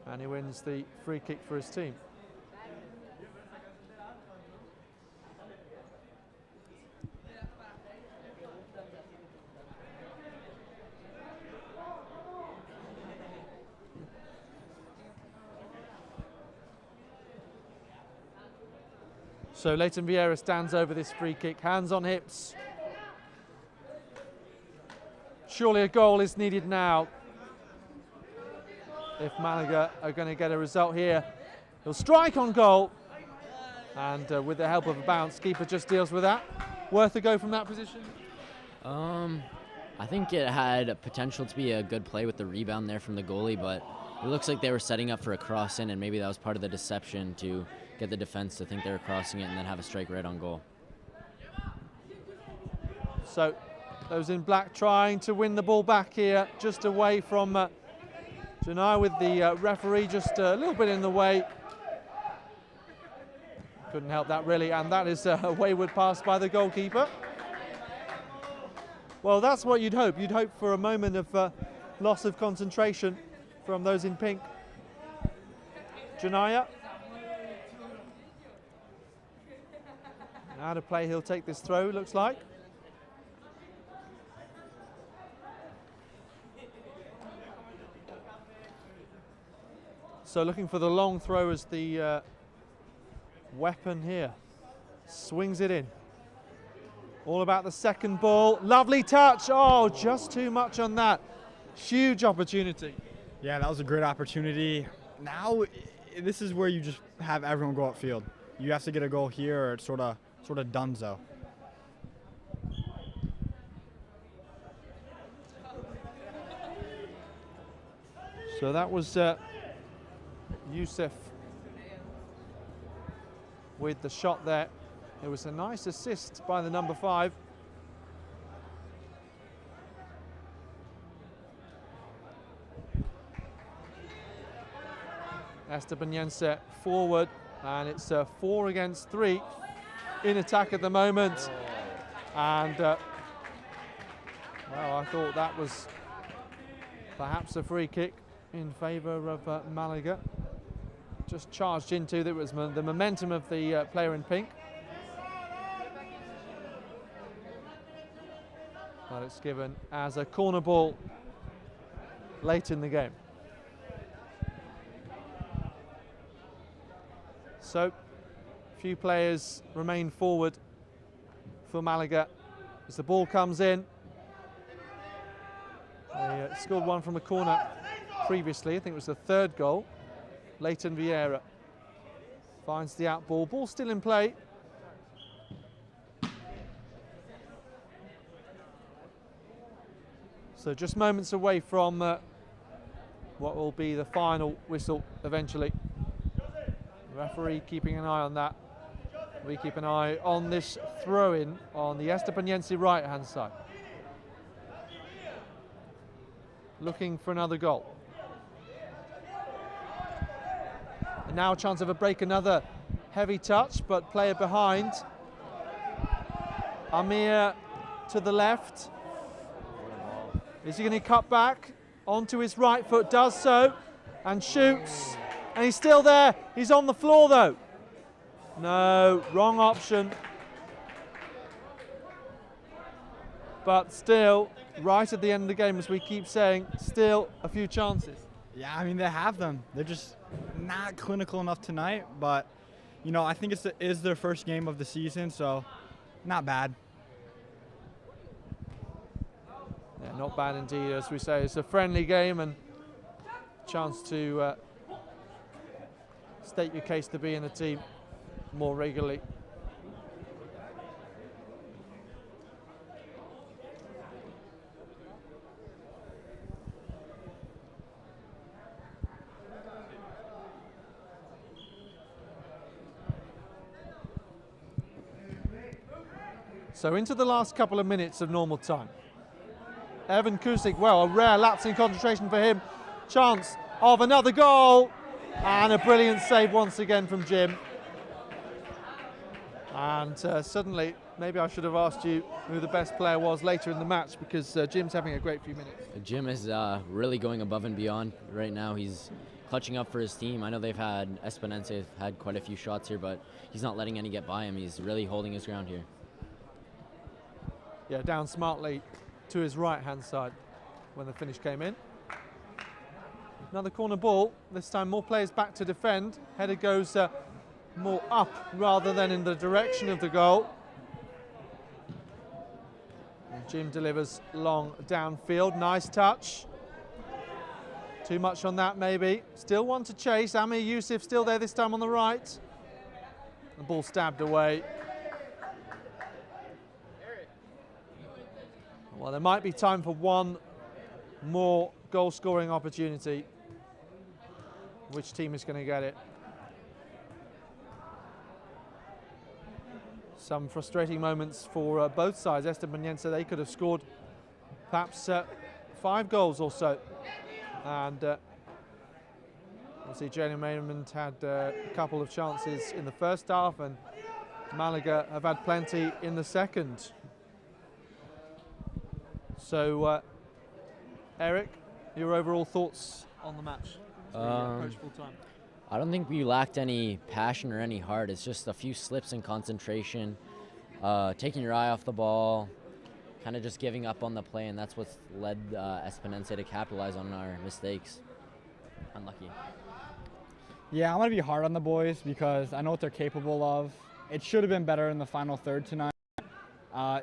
And he wins the free kick for his team. So Leighton Vieira stands over this free kick, hands on hips. Surely a goal is needed now if Malaga are going to get a result here. He'll strike on goal, and with the help of a bounce, keeper just deals with that. Worth a go from that position? I think it had potential to be a good play with the rebound there from the goalie, but it looks like they were setting up for a cross in, and maybe that was part of the deception to get the defense to think they were crossing it and then have a strike right on goal. So those in black trying to win the ball back here, just away from Janai, with the referee just a little bit in the way. Couldn't help that really, and that is a wayward pass by the goalkeeper. Well, that's what you'd hope. You'd hope for a moment of loss of concentration from those in pink. Janaya. Now to play, he'll take this throw, looks like. So looking for the long throw as the weapon here. Swings it in. All about the second ball. Lovely touch. Oh, just too much on that. Huge opportunity. Yeah, that was a great opportunity. Now, this is where you just have everyone go upfield. You have to get a goal here, or it's sort of donezo. So that was Yusuf with the shot there. It was a nice assist by the number 5. Esteponenese forward, and it's 4 against 3 in attack at the moment. And well, I thought that was perhaps a free kick in favour of Malaga. Just charged into, there was the momentum of the player in pink. But it's given as a corner ball late in the game. So, few players remain forward for Malaga as the ball comes in. They scored one from a corner previously, I think it was the 3rd goal. Leighton Vieira finds the out ball. Ball still in play. So just moments away from what will be the final whistle eventually. The referee keeping an eye on that. We keep an eye on this throw-in on the Esteponenese right-hand side. Looking for another goal. And now a chance of a break, another heavy touch, but player behind. Amir to the left. Is he going to cut back onto his right foot? Does so and shoots. And he's still there. He's on the floor though. No, wrong option. But still, right at the end of the game, as we keep saying, still a few chances. Yeah, I mean, they have them. They're just not clinical enough tonight. But, you know, I think it is their first game of the season, so not bad. Yeah, not bad indeed, as we say. It's a friendly game and chance to state your case to be in the team more regularly. So into the last couple of minutes of normal time. Evan Kusik, well, a rare lapse in concentration for him. Chance of another goal. And a brilliant save once again from Jim. And suddenly, maybe I should have asked you who the best player was later in the match, because Jim's having a great few minutes. Jim is really going above and beyond right now. He's clutching up for his team. I know Esteponenese had quite a few shots here, but he's not letting any get by him. He's really holding his ground here. Yeah, down smartly to his right-hand side when the finish came in. Another corner ball, this time more players back to defend. Header goes more up rather than in the direction of the goal. And Jim delivers long downfield, nice touch. Too much on that maybe. Still one to chase, Amir Yusuf still there this time on the right. The ball stabbed away. Well, there might be time for one more goal-scoring opportunity. Which team is going to get it? Some frustrating moments for both sides. Esteponenese, they could have scored perhaps 5 goals or so. And obviously Jalen Raymond had a couple of chances in the first half, and Malaga have had plenty in the second. So, Eric, your overall thoughts on the match? I don't think we lacked any passion or any heart. It's just a few slips in concentration, taking your eye off the ball, kind of just giving up on the play, and that's what's led Esteponenese to capitalize on our mistakes. Unlucky. Yeah, I'm going to be hard on the boys because I know what they're capable of. It should have been better in the final third tonight.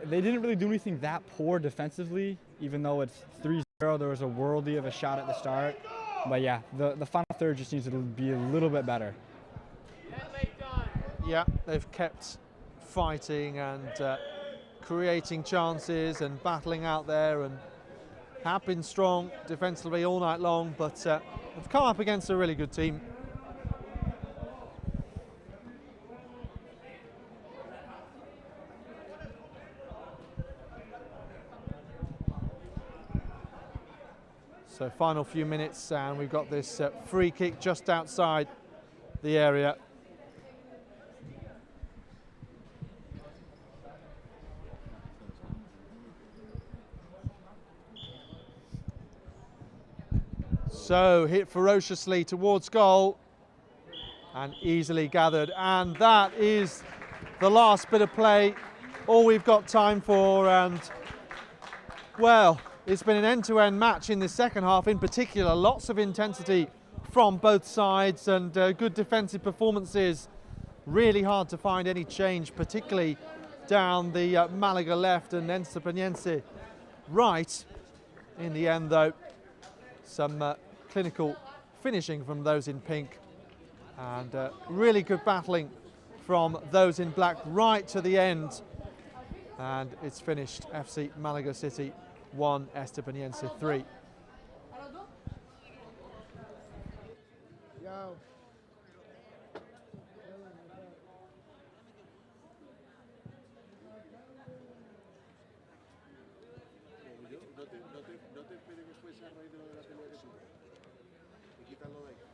They didn't really do anything that poor defensively, even though it's 3-0. There was a worldie of a shot at the start. But yeah, the final third just needs to be a little bit better. Yeah, they've kept fighting and creating chances and battling out there and have been strong defensively all night long, but they've come up against a really good team. So final few minutes and we've got this free kick just outside the area. So hit ferociously towards goal and easily gathered, and that is the last bit of play, all we've got time for. And well, it's been an end-to-end match in the second half in particular. Lots of intensity from both sides and good defensive performances. Really hard to find any change, particularly down the Malaga left and Esteponenese right. In the end though, some clinical finishing from those in pink and really good battling from those in black right to the end. And it's finished FC Malaga City 1, Esteponenese 3. ¿No te esperes que fuese a raíz de lo de la pelea que tuvo? Y quítalo de ahí.